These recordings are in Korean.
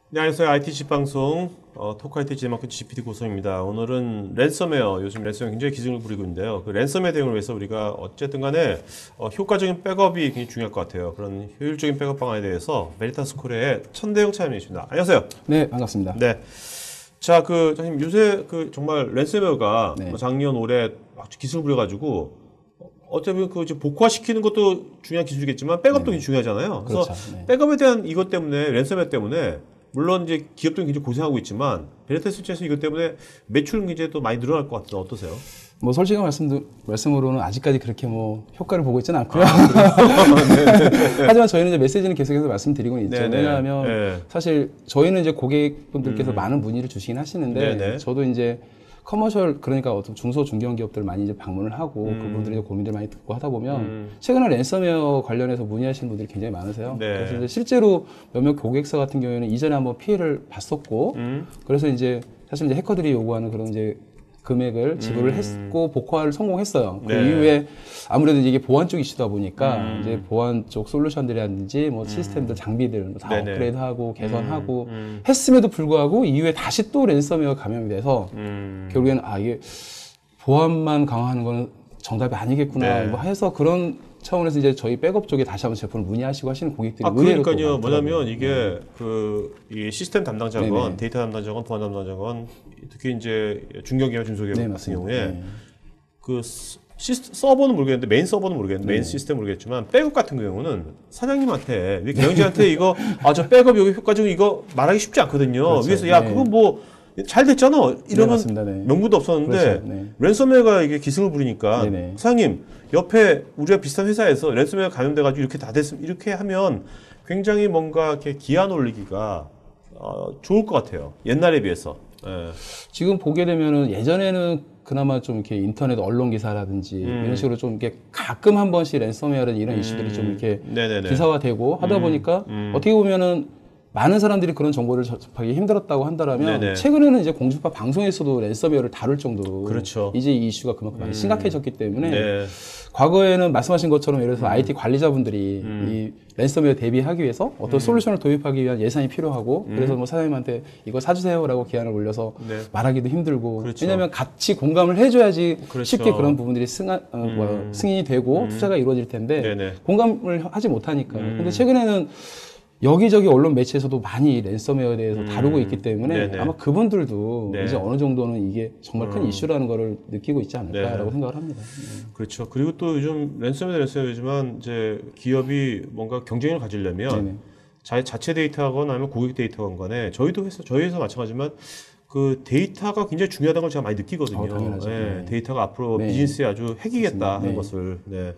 네, 안녕하세요. IT 방송 토크 IT 제마크 GPT 고성입니다. 오늘은 랜섬웨어, 요즘 랜섬웨어 굉장히 기승을 부리고 있는데요. 그 랜섬웨어 대응을 위해서 우리가 어쨌든 간에 효과적인 백업이 굉장히 중요할 것 같아요. 그런 효율적인 백업 방안에 대해서 메리타스쿨의 천대영 차장님이십니다. 안녕하세요. 네, 반갑습니다. 네. 자, 장님 요새 정말 랜섬웨어가 네. 작년 올해 막 기승을 부려가지고 어차피 이제 복구화시키는 것도 중요한 기술이겠지만 백업도 굉장히 중요하잖아요. 그래서 그렇죠. 네. 백업에 대한 이것 때문에 랜섬웨어 때문에 물론 이제 기업들은 굉장히 고생하고 있지만 베네테스 입장에서 이것 때문에 매출은 이제 또 많이 늘어날 것 같은데 어떠세요? 뭐 솔직한 말씀으로는 아직까지 그렇게 뭐 효과를 보고 있지는 않고요. 하지만 저희는 이제 메시지는 계속해서 말씀드리고 있죠. 네네. 왜냐하면 네. 사실 저희는 이제 고객분들께서 많은 문의를 주시긴 하시는데 네네. 저도 이제 커머셜 그러니까 어떤 중소 중견 기업들 많이 이제 방문을 하고 그분들의 고민들 많이 듣고 하다 보면 최근에 랜섬웨어 관련해서 문의하시는 분들이 굉장히 많으세요. 네. 그래서 이제 실제로 몇몇 고객사 같은 경우에는 이전에 한번 피해를 봤었고 그래서 이제 사실 이제 해커들이 요구하는 그런 이제 금액을 지불을 했고 복구를 성공했어요. 그 네. 이후에 아무래도 이게 보안 쪽 이슈다 보니까 이제 보안 쪽 솔루션들이라든지 뭐 시스템들 장비들 다 네네. 업그레이드하고 개선하고 했음에도 불구하고 이후에 다시 또 랜섬웨어 감염이 돼서 결국에는 이게 보안만 강화하는 거는 정답이 아니겠구나 네. 뭐 해서 그런 차원에서 이제 저희 백업 쪽에 다시 한번 제품을 문의하시고 하시는 고객들이 의외로 또 그러니까요. 많더라고요. 뭐냐면 이게 이 시스템 담당자건 네네. 데이터 담당자건 보안 담당자건 특히 이제 중견기업 중소기업 네, 같은 맞습니다. 경우에 네. 서버는 모르겠는데 메인 서버는 모르겠는데 메인 시스템 모르겠지만 백업 같은 경우는 사장님한테 경영진한테 이거 저 백업 여기 효과적인 이거 말하기 쉽지 않거든요. 그렇죠. 위에서 야 네. 그거 뭐 잘 됐잖아 이러면 맞습니다. 네. 명분도 없었는데 그렇죠. 네. 랜섬웨어가 이게 기승을 부리니까 네네. 사장님 옆에 우리가 비슷한 회사에서 랜섬웨어 감염돼가지고 이렇게 다 됐으면 이렇게 하면 굉장히 뭔가 이렇게 기한 올리기가 좋을 것 같아요. 옛날에 비해서. 예. 지금 보게 되면은 예전에는 그나마 좀 이렇게 인터넷 언론 기사라든지 이런 식으로 좀 이렇게 가끔 한 번씩 랜섬웨어라든지 이런 이슈들이 좀 이렇게 네네네. 기사화되고 하다 보니까 어떻게 보면은 많은 사람들이 그런 정보를 접하기 힘들었다고 한다라면 네네. 최근에는 이제 공중파 방송에서도 랜섬웨어를 다룰 정도로 그렇죠. 이제 이 이슈가 그만큼 많이 심각해졌기 때문에 네. 과거에는 말씀하신 것처럼 예를 들어서 IT 관리자분들이 이 랜섬웨어 대비하기 위해서 어떤 솔루션을 도입하기 위한 예산이 필요하고 그래서 뭐 사장님한테 이거 사주세요라고 기한을 올려서 네. 말하기도 힘들고 그렇죠. 왜냐하면 같이 공감을 해줘야지 그렇죠. 쉽게 그런 부분들이 승인이 되고 투자가 이루어질 텐데 네네. 공감을 하지 못하니까 근데 최근에는 여기저기 언론 매체에서도 많이 랜섬웨어에 대해서 다루고 있기 때문에 네네. 아마 그분들도 네. 이제 어느 정도는 이게 정말 큰 이슈라는 거를 느끼고 있지 않을까라고 생각을 합니다. 그렇죠. 그리고 또 요즘 랜섬웨어지만 이제 기업이 뭔가 경쟁력을 가지려면 네네. 자체 데이터건 아니면 고객 데이터건 간에 저희 회사 마찬가지지만 그 데이터가 굉장히 중요하다는 걸 제가 많이 느끼거든요. 당연하죠. 네, 데이터가 앞으로 네. 비즈니스에 아주 핵이겠다 하는 네. 것을. 네.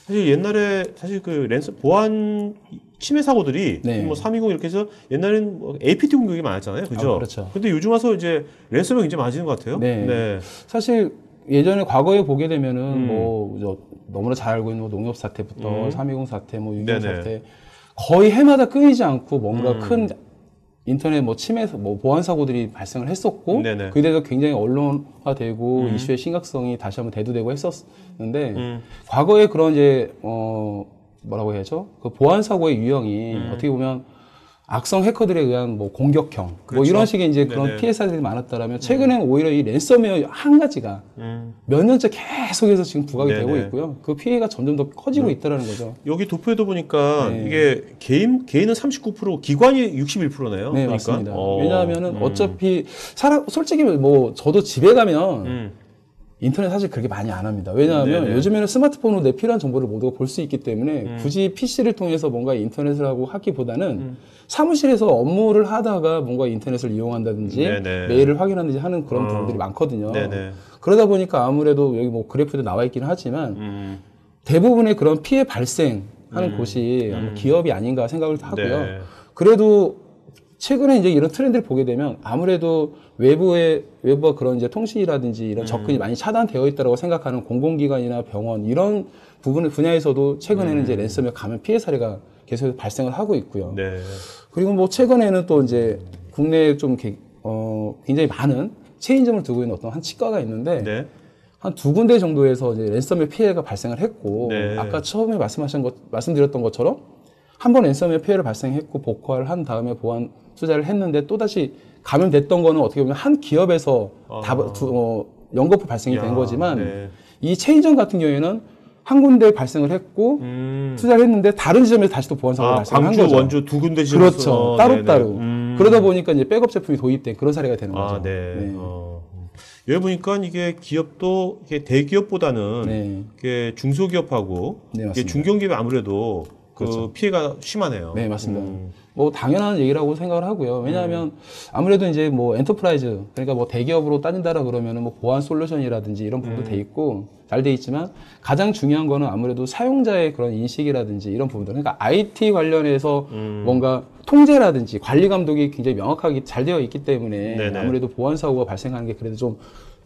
사실 옛날에 그 보안 침해 사고들이 네. 뭐 320 이렇게 해서 옛날에는 뭐 APT 공격이 많았잖아요. 그죠? 그렇죠. 근데 요즘 와서 이제 랜섬웨어 굉장히 많아지는 것 같아요. 네. 사실 예전에 과거에 보게 되면은 뭐 너무나 잘 알고 있는 뭐 농협 사태부터 320 사태, 뭐 6.25 네네. 사태 거의 해마다 끊이지 않고 뭔가 큰 인터넷 뭐 침해, 뭐 보안 사고들이 발생을 했었고 네네. 그에 대해서 굉장히 언론화되고 이슈의 심각성이 다시 한번 대두되고 했었는데 과거에 그런 이제 뭐라고 해야죠? 그 보안 사고의 유형이 어떻게 보면 악성 해커들에 의한 뭐 공격형 뭐 그렇죠. 이런 식의 이제 그런 네네. 피해 사례들이 많았다라면 최근에는 오히려 이 랜섬웨어 한 가지가 몇 년째 계속해서 지금 부각이 네네. 되고 있고요. 그 피해가 점점 더 커지고 있다라는 거죠. 여기 도표에도 보니까 네. 이게 개인은 39%, 기관이 61%네요. 네, 그러니까. 맞습니다. 왜냐하면은 어차피 솔직히 뭐 저도 집에 가면 인터넷 사실 그렇게 많이 안 합니다. 왜냐하면 네네. 요즘에는 스마트폰으로 내 필요한 정보를 모두가 볼 수 있기 때문에 굳이 PC를 통해서 뭔가 인터넷을 하고 하기보다는 사무실에서 업무를 하다가 뭔가 인터넷을 이용한다든지 네네. 메일을 확인한다든지 하는 그런 부분들이 많거든요. 네네. 그러다 보니까 아무래도 여기 뭐 그래프도 나와 있기는 하지만 대부분의 그런 피해 발생하는 곳이 아마 기업이 아닌가 생각을 하고요. 네. 그래도 최근에 이제 이런 트렌드를 보게 되면 아무래도 외부와 그런 이제 통신이라든지 이런 접근이 많이 차단되어 있다고 생각하는 공공기관이나 병원 이런 분야에서도 최근에는 이제 랜섬웨어 감염 피해 사례가 계속 발생을 하고 있고요. 네. 그리고 뭐 최근에는 또 이제 국내에 좀 굉장히 많은 체인점을 두고 있는 어떤 한 치과가 있는데 네. 한 두 군데 정도에서 이제 랜섬웨어 피해가 발생을 했고 네. 아까 처음에 말씀드렸던 것처럼 한 번 랜섬웨어 피해를 발생했고 복구를 한 다음에 보안 투자를 했는데 또다시 감염됐던 거는 어떻게 보면 한 기업에서 연거푸 발생이 된 거지만 네. 이 체인점 같은 경우에는 한 군데 발생을 했고 투자를 했는데 다른 지점에서 다시 또 보안 사고가 발생한 광주, 거죠. 원주 두 군데 지점에서 그렇죠. 따로따로. 그러다 보니까 이제 백업 제품이 도입된 그런 사례가 되는 거죠. 네. 여기 보니까 이게 기업도 이게 대기업보다는 네. 이게 중소기업하고 네, 이게 맞습니다. 중견기업이 아무래도 그 그렇죠. 피해가 심하네요. 네, 맞습니다. 뭐 당연한 얘기라고 생각을 하고요. 왜냐하면 아무래도 이제 뭐 엔터프라이즈, 그러니까 뭐 대기업으로 따진다라 그러면은 뭐 보안 솔루션이라든지 이런 부분도 돼 있고 잘 돼 있지만 가장 중요한 거는 아무래도 사용자의 그런 인식이라든지 이런 부분들. 그러니까 IT 관련해서 뭔가 통제라든지 관리 감독이 굉장히 명확하게 잘 되어 있기 때문에 네네. 아무래도 보안 사고가 발생하는 게 그래도 좀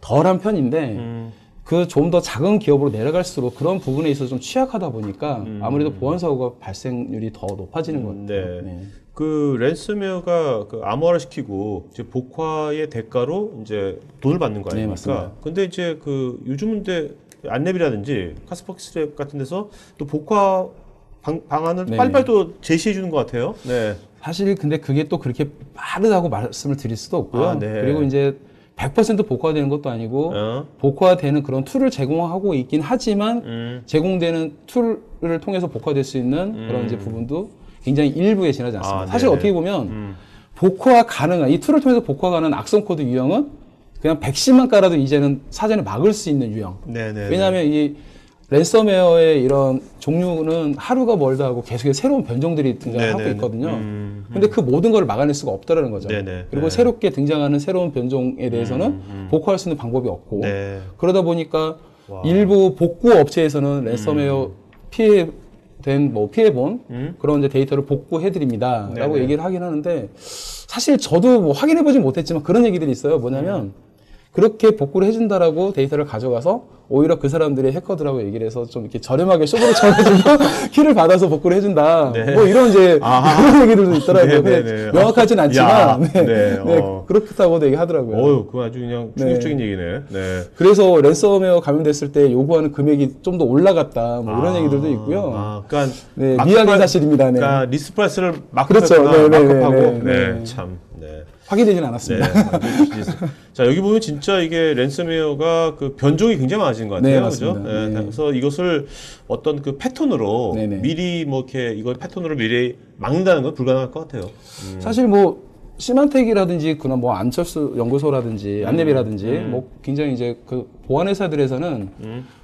덜한 편인데 그 좀 더 작은 기업으로 내려갈수록 그런 부분에 있어서 좀 취약하다 보니까 아무래도 보안 사고가 발생률이 더 높아지는 것 같아요. 네. 그 랜섬웨어가 그 암호화를 시키고 이제 복화의 대가로 이제 돈을 받는 거 네, 아닙니까? 맞습니다. 근데 이제 그 요즘은 근데 안랩이라든지 카스퍼키스랩 같은 데서 또 복화 방안을 네. 빨리빨리 또 제시해 주는 것 같아요. 네. 사실 근데 그게 또 그렇게 빠르다고 말씀을 드릴 수도 없고요. 네. 그리고 이제 100% 복화되는 것도 아니고 복화되는 그런 툴을 제공하고 있긴 하지만 제공되는 툴을 통해서 복화될 수 있는 그런 이제 부분도 굉장히 일부에 지나지 않습니다. 사실 네네. 어떻게 보면 복화 가능한 이 툴을 통해서 복화 가능한 악성 코드 유형은 그냥 110만 깔아도 이제는 사전에 막을 수 있는 유형. 네네. 왜냐하면 이 랜섬웨어의 이런 종류는 하루가 멀다 하고 계속해서 새로운 변종들이 등장하고 네네네. 있거든요. 근데 그 모든 걸 막아낼 수가 없다라는 거죠. 네네. 그리고 네. 새롭게 등장하는 새로운 변종에 대해서는 복구할 수 있는 방법이 없고 네. 그러다 보니까 와. 일부 복구 업체에서는 랜섬웨어 피해본 그런 이제 데이터를 복구해 드립니다라고 네네. 얘기를 하긴 하는데 사실 저도 뭐 확인해 보진 못했지만 그런 얘기들이 있어요. 뭐냐면 그렇게 복구를 해준다라고 데이터를 가져가서 오히려 그 사람들이 해커들하고 얘기를 해서 좀 이렇게 저렴하게 쇼부를 쳐가지고 키를 받아서 복구를 해준다. 네. 뭐 이런 이제 그런 얘기들도 있더라고요. 네네네. 근데 명확하진 않지만 야, 네. 네, 네, 어. 그렇다고도 얘기하더라고요. 어유, 그거 아주 그냥 충격적인 얘기네. 네. 그래서 랜섬웨어 감염됐을 때 요구하는 금액이 좀 더 올라갔다. 뭐 이런 얘기들도 있고요. 그러니까 네, 미약의 사실입니다. 네. 그러니까 리스트 프라이스를 그렇죠. 마크업하고 네. 네, 참. 네. 확인되진 네. 않았습니다. 자, 여기 보면 진짜 이게 랜섬웨어가 그 변종이 굉장히 많아진 것 같아요. 네, 그죠? 맞습니다. 네. 네. 그래서 이것을 어떤 그 패턴으로 네네. 미리 뭐 이렇게 이걸 패턴으로 미리 막는다는 건 불가능할 것 같아요. 사실 뭐 시만텍이라든지 그런 뭐 안철수 연구소라든지 안랩이라든지 뭐 굉장히 이제 그 보안 회사들에서는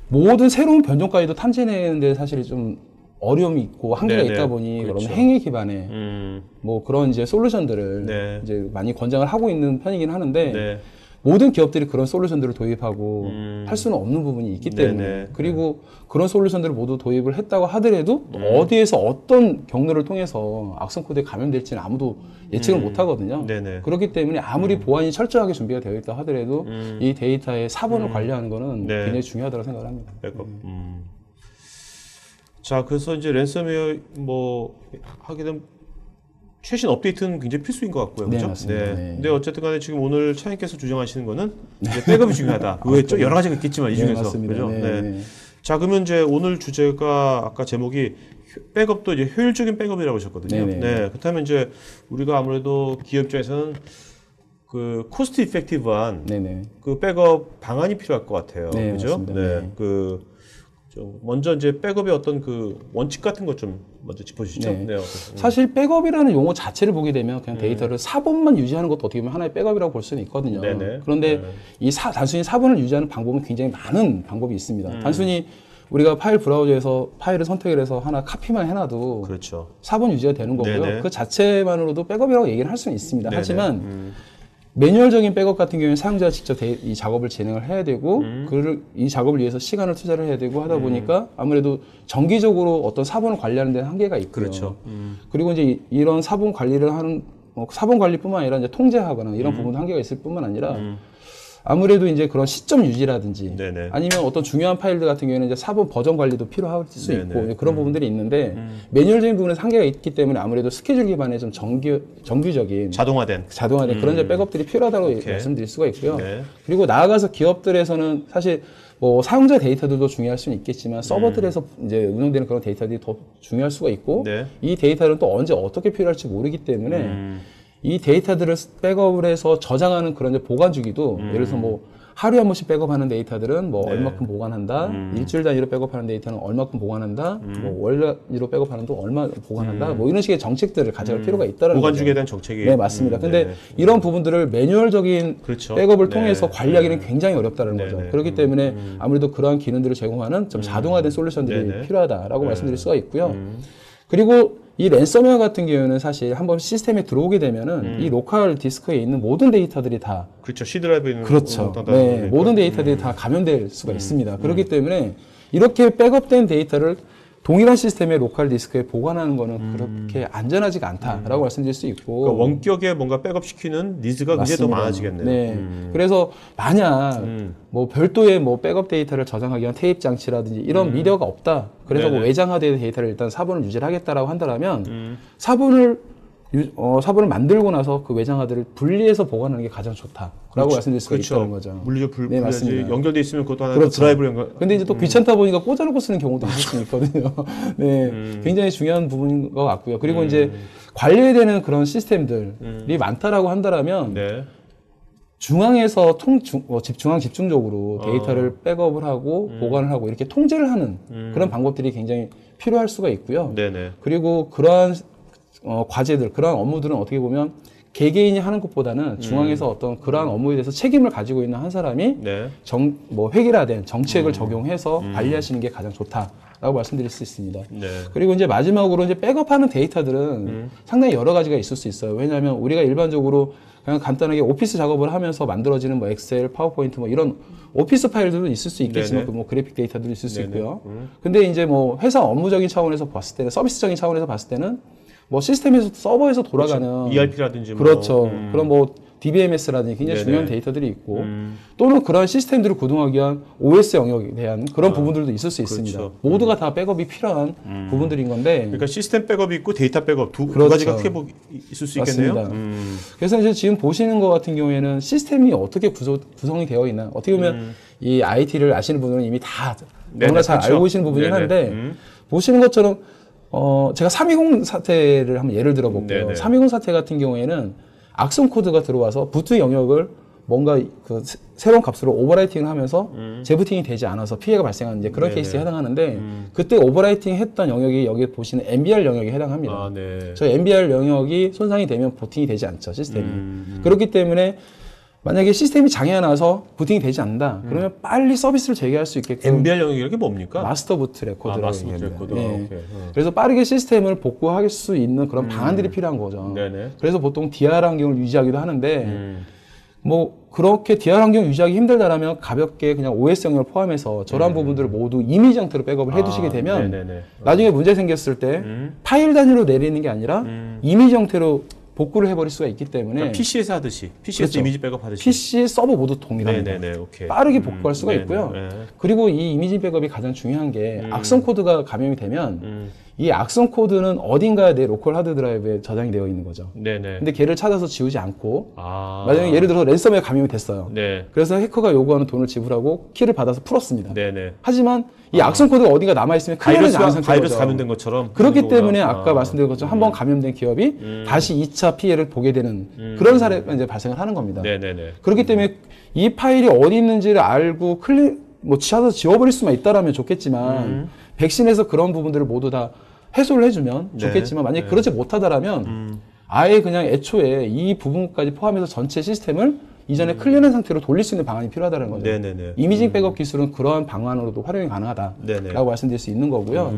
모든 새로운 변종까지도 탐지내는데 사실 좀 어려움이 있고 한계가 네네. 있다 보니 그렇죠. 그런 행위 기반의 음, 뭐 그런 이제 솔루션들을 네. 이제 많이 권장을 하고 있는 편이긴 하는데 네. 모든 기업들이 그런 솔루션들을 도입하고 할 수는 없는 부분이 있기 때문에 네네. 그리고 그런 솔루션들을 모두 도입을 했다고 하더라도 어디에서 어떤 경로를 통해서 악성 코드에 감염될지는 아무도 예측을 못 하거든요. 네네. 그렇기 때문에 아무리 보안이 철저하게 준비가 되어 있다 하더라도 이 데이터의 사본을 관리하는 거는 네. 굉장히 중요하다고 생각을 합니다. 백업. 자, 그래서 이제 랜섬웨어 뭐 하게 되면 최신 업데이트는 굉장히 필수인 것 같고요. 네, 그렇죠? 맞습니다. 네. 근데 어쨌든 간에 지금 오늘 차장님께서 주장하시는 거는 이제 백업이 중요하다. 그거에 좀 여러 가지가 있겠지만 이 네, 중에서. 맞습니다. 그죠? 네, 네. 네. 자, 그러면 이제 오늘 주제가 아까 제목이 백업도 이제 효율적인 백업이라고 하셨거든요. 네네. 네. 그렇다면 이제 우리가 아무래도 기업 입장에서는 그 코스트 이펙티브한 네네. 그 백업 방안이 필요할 것 같아요. 네, 그죠? 맞습니다. 네. 네. 좀 먼저 이제 백업의 어떤 그 원칙 같은 것 좀 먼저 짚어주시죠. 네. 어떤- 사실 백업이라는 용어 자체를 보게 되면 그냥 데이터를 사본만 유지하는 것도 어떻게 보면 하나의 백업이라고 볼 수는 있거든요. 네네. 그런데 이 단순히 사본을 유지하는 방법은 굉장히 많은 방법이 있습니다. 단순히 우리가 파일 브라우저에서 파일을 선택을 해서 하나 카피만 해놔도 그렇죠. 사본 유지가 되는 거고요. 네네. 그 자체만으로도 백업이라고 얘기를 할 수는 있습니다. 네네. 하지만 매뉴얼적인 백업 같은 경우에는 사용자가 직접 이 작업을 진행을 해야 되고 이 작업을 위해서 시간을 투자를 해야 되고 하다 보니까 아무래도 정기적으로 어떤 사본을 관리하는 데 한계가 있고요. 그렇죠. 그리고 이제 이런 사본 관리를 하는 사본 관리뿐만 아니라 이제 통제하거나 이런 부분도 한계가 있을 뿐만 아니라 아무래도 이제 그런 시점 유지라든지 네네. 아니면 어떤 중요한 파일들 같은 경우에는 이제 사본 버전 관리도 필요할 수 네네. 있고 이제 그런 부분들이 있는데 매뉴얼적인 부분에서 한계가 있기 때문에 아무래도 스케줄 기반의 좀 정규적인 자동화된. 그런 이제 백업들이 필요하다고 오케이. 말씀드릴 수가 있고요. 네. 그리고 나아가서 기업들에서는 사실 뭐 사용자 데이터들도 중요할 수는 있겠지만 서버들에서 이제 운영되는 그런 데이터들이 더 중요할 수가 있고 네. 이 데이터는 또 언제 어떻게 필요할지 모르기 때문에 이 데이터들을 백업을 해서 저장하는 그런 이제 보관 주기도 예를 들어서 뭐 하루에 한 번씩 백업하는 데이터들은 뭐 얼마큼 보관한다, 일주일 단위로 백업하는 데이터는 얼마큼 보관한다, 뭐 월 단위로 백업하는 또 얼마 보관한다, 뭐 이런 식의 정책들을 가져갈 필요가 있다는 보관 거죠. 주기에 대한 정책이. 네, 맞습니다. 근데 네. 이런 부분들을 매뉴얼적인 그렇죠. 백업을 네. 통해서 관리하기는 굉장히 어렵다는 네, 거죠. 네. 그렇기 때문에 아무래도 그러한 기능들을 제공하는 좀 자동화된 솔루션들이 네, 네. 필요하다라고 말씀드릴 수가 있고요. 그리고 이 랜섬웨어 같은 경우는 사실 한번 시스템에 들어오게 되면은 이 로컬 디스크에 있는 모든 데이터들이 다 그렇죠. C 드라이브에 있는 그렇죠. 네, 모든 데이터들이 다 감염될 수가 있습니다. 그렇기 때문에 이렇게 백업된 데이터를 동일한 시스템의 로컬 디스크에 보관하는 거는 그렇게 안전하지가 않다라고 말씀드릴 수 있고. 그러니까 원격에 뭔가 백업시키는 니즈가 굉장히 더 맞습니다. 많아지겠네요. 네. 그래서 만약 뭐 별도의 뭐 백업 데이터를 저장하기 위한 테이프 장치라든지 이런 미디어가 없다. 그래서 뭐 네네. 외장하드의 데이터를 일단 사본을 유지를 하겠다라고 한다면 사본을 만들고 나서 그 외장하드를 분리해서 보관하는 게 가장 좋다라고 말씀드릴 수가 있다는 거죠. 물리적 네, 분리하지 맞습니다. 연결돼 있으면 그것도 하나 그렇죠. 드라이브로 연결. 근데 이제 또 귀찮다 보니까 꽂아놓고 쓰는 경우도 있을 수 있거든요. 네, 굉장히 중요한 부분인 것 같고요. 그리고 이제 관리되는 그런 시스템들이 많다라고 한다라면 네. 중앙에서 중앙 집중적으로 데이터를 백업을 하고 보관을 하고 이렇게 통제를 하는 그런 방법들이 굉장히 필요할 수가 있고요. 네네. 그리고 그러한 과제들, 그러한 업무들은 어떻게 보면 개개인이 하는 것보다는 중앙에서 어떤 그러한 업무에 대해서 책임을 가지고 있는 한 사람이 네. 뭐 획일화된 정책을 적용해서 관리하시는 게 가장 좋다라고 말씀드릴 수 있습니다. 네. 그리고 이제 마지막으로 이제 백업하는 데이터들은 상당히 여러 가지가 있을 수 있어요. 왜냐하면 우리가 일반적으로 그냥 간단하게 오피스 작업을 하면서 만들어지는 뭐 엑셀, 파워포인트 뭐 이런 오피스 파일들도 있을 수 있겠지만 그 뭐 그래픽 데이터도 있을 수 있고요. 근데 이제 뭐 회사 업무적인 차원에서 봤을 때는 서비스적인 차원에서 봤을 때는 뭐 시스템에서 서버에서 돌아가는 그렇죠. ERP라든지 뭐. 그렇죠. 그런 뭐 DBMS라든지 굉장히 네네. 중요한 데이터들이 있고 또는 그런 시스템들을 구동하기 위한 OS 영역에 대한 그런 부분들도 있을 수 있습니다. 그렇죠. 모두가 다 백업이 필요한 부분들인 건데 그러니까 시스템 백업이 있고 데이터 백업 두 그렇죠. 가지가 크게 있을 수 있겠네요. 맞습니다. 그래서 이제 지금 보시는 것 같은 경우에는 시스템이 어떻게 구성이 되어 있나 어떻게 보면 이 IT를 아시는 분들은 이미 다 네네, 너무나 잘 그렇죠. 알고 계시는 부분이긴 네네. 한데 보시는 것처럼 제가 320 사태를 한번 예를 들어볼게요. 네네. 320 사태 같은 경우에는 악성 코드가 들어와서 부트 영역을 뭔가 그 새로운 값으로 오버라이팅을 하면서 재부팅이 되지 않아서 피해가 발생하는 이제 그런 네네. 케이스에 해당하는데 그때 오버라이팅 했던 영역이 여기 보시는 MBR 영역에 해당합니다. 아, 네. 저 MBR 영역이 손상이 되면 부팅이 되지 않죠, 시스템이. 그렇기 때문에 만약에 시스템이 장애가 나서 부팅이 되지 않는다. 그러면 빨리 서비스를 재개할 수 있게끔 MBR 영역이 이게 뭡니까? 마스터 부트 레코드라고 마스터 부트 얘기합니다. 레코드. 예. 오케이. 그래서 빠르게 시스템을 복구할 수 있는 그런 방안들이 필요한 거죠. 네네. 그래서 보통 DR 환경을 유지하기도 하는데 뭐 그렇게 DR 환경 유지하기 힘들다라면 가볍게 그냥 OS 영역을 포함해서 저러한 부분들을 모두 이미지 형태로 백업을 해두시게 되면 네네네. 나중에 문제 생겼을 때 파일 단위로 내리는 게 아니라 이미지 형태로 복구를 해버릴 수가 있기 때문에 그러니까 PC에서 하듯이 PC에서 그렇죠. 이미지 백업 하듯이. PC 서버 모두 동일합니다. 네네네. 오케이. 빠르게 복구할 수가 네네. 있고요. 네. 그리고 이 이미지 백업이 가장 중요한 게 악성 코드가 감염이 되면 이 악성 코드는 어딘가에 내 로컬 하드 드라이브에 저장이 되어 있는 거죠. 네네. 근데 걔를 찾아서 지우지 않고 아. 만약에 예를 들어서 랜섬웨어 감염이 됐어요. 네. 그래서 해커가 요구하는 돈을 지불하고 키를 받아서 풀었습니다. 네네. 하지만 이 악성 코드가 어딘가 남아있으면 클리어하지 않은 상태인 바이러스 거죠. 감염된 것처럼. 그렇기 그런 거구나. 때문에 아까 말씀드린 것처럼 한번 감염된 기업이 다시 2차 피해를 보게 되는 그런 사례가 이제 발생을 하는 겁니다. 네네네. 그렇기 때문에 이 파일이 어디 있는지를 알고 찾아서 지워버릴 수만 있다라면 좋겠지만 백신에서 그런 부분들을 모두 다 해소를 해주면 네. 좋겠지만 만약에 그러지 못하다라면 아예 그냥 애초에 이 부분까지 포함해서 전체 시스템을 이전에 클리어한 상태로 돌릴 수 있는 방안이 필요하다는 거죠. 네네네. 이미징 백업 기술은 그러한 방안으로도 활용이 네네. 가능하다라고 말씀드릴 수 있는 거고요.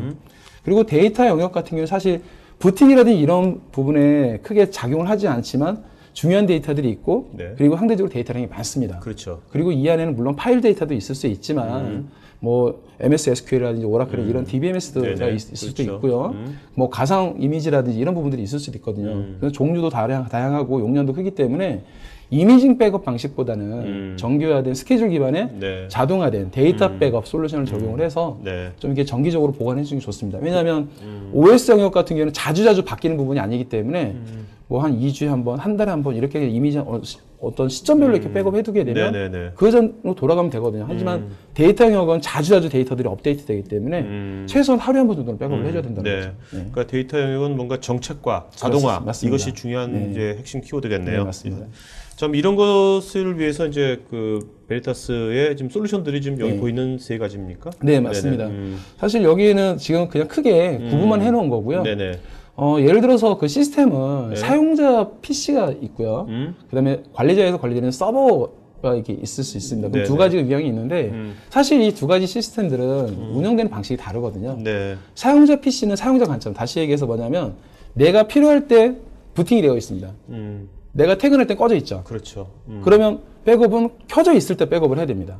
그리고 데이터 영역 같은 경우는 사실 부팅이라든지 이런 부분에 크게 작용을 하지 않지만 중요한 데이터들이 있고 네. 그리고 상대적으로 데이터량이 많습니다. 그렇죠. 그리고 이 안에는 물론 파일 데이터도 있을 수 있지만 뭐 MS SQL이라든지 오라클 이런 DBMS가 네네. 있을 수도 그렇죠. 있고요. 뭐 가상 이미지라든지 이런 부분들이 있을 수도 있거든요. 그래서 종류도 다양하고 용량도 크기 때문에 이미징 백업 방식보다는 정교화된 스케줄 기반의 네. 자동화된 데이터 백업 솔루션을 적용을 해서 네. 좀 이렇게 정기적으로 보관해 주는 게 좋습니다. 왜냐하면 OS 영역 같은 경우는 자주자주 바뀌는 부분이 아니기 때문에 뭐 한 2주에 한 번, 한 달에 한 번 이렇게 이미지 어떤 시점별로 이렇게 백업 해두게 되면 네네네. 그 전으로 돌아가면 되거든요. 하지만 데이터 영역은 자주 데이터들이 업데이트 되기 때문에 최소한 하루에 한 번 정도는 백업을 해줘야 된다는 거죠. 그러니까 데이터 영역은 뭔가 정책과 자동화 맞습니다. 이것이 중요한 이제 핵심 키워드겠네요. 네, 맞습니다. 참 이런 것을 위해서 이제 그 베리타스의 지금 솔루션들이 지금 여기 보이는 세 가지입니까? 네, 맞습니다. 사실 여기에는 지금 그냥 크게 구분만 해놓은 거고요. 네네. 예를 들어서 그 시스템은 사용자 PC가 있고요. 그다음에 관리자에서 관리되는 서버가 이렇게 있을 수 있습니다. 그럼 두 가지 유형이 있는데 사실 이 두 가지 시스템들은 운영되는 방식이 다르거든요. 네. 사용자 PC는 사용자 관점. 다시 얘기해서 뭐냐면 내가 필요할 때 부팅이 되어 있습니다. 내가 퇴근할 때 꺼져 있죠. 그렇죠. 그러면 백업은 켜져 있을 때 백업을 해야 됩니다.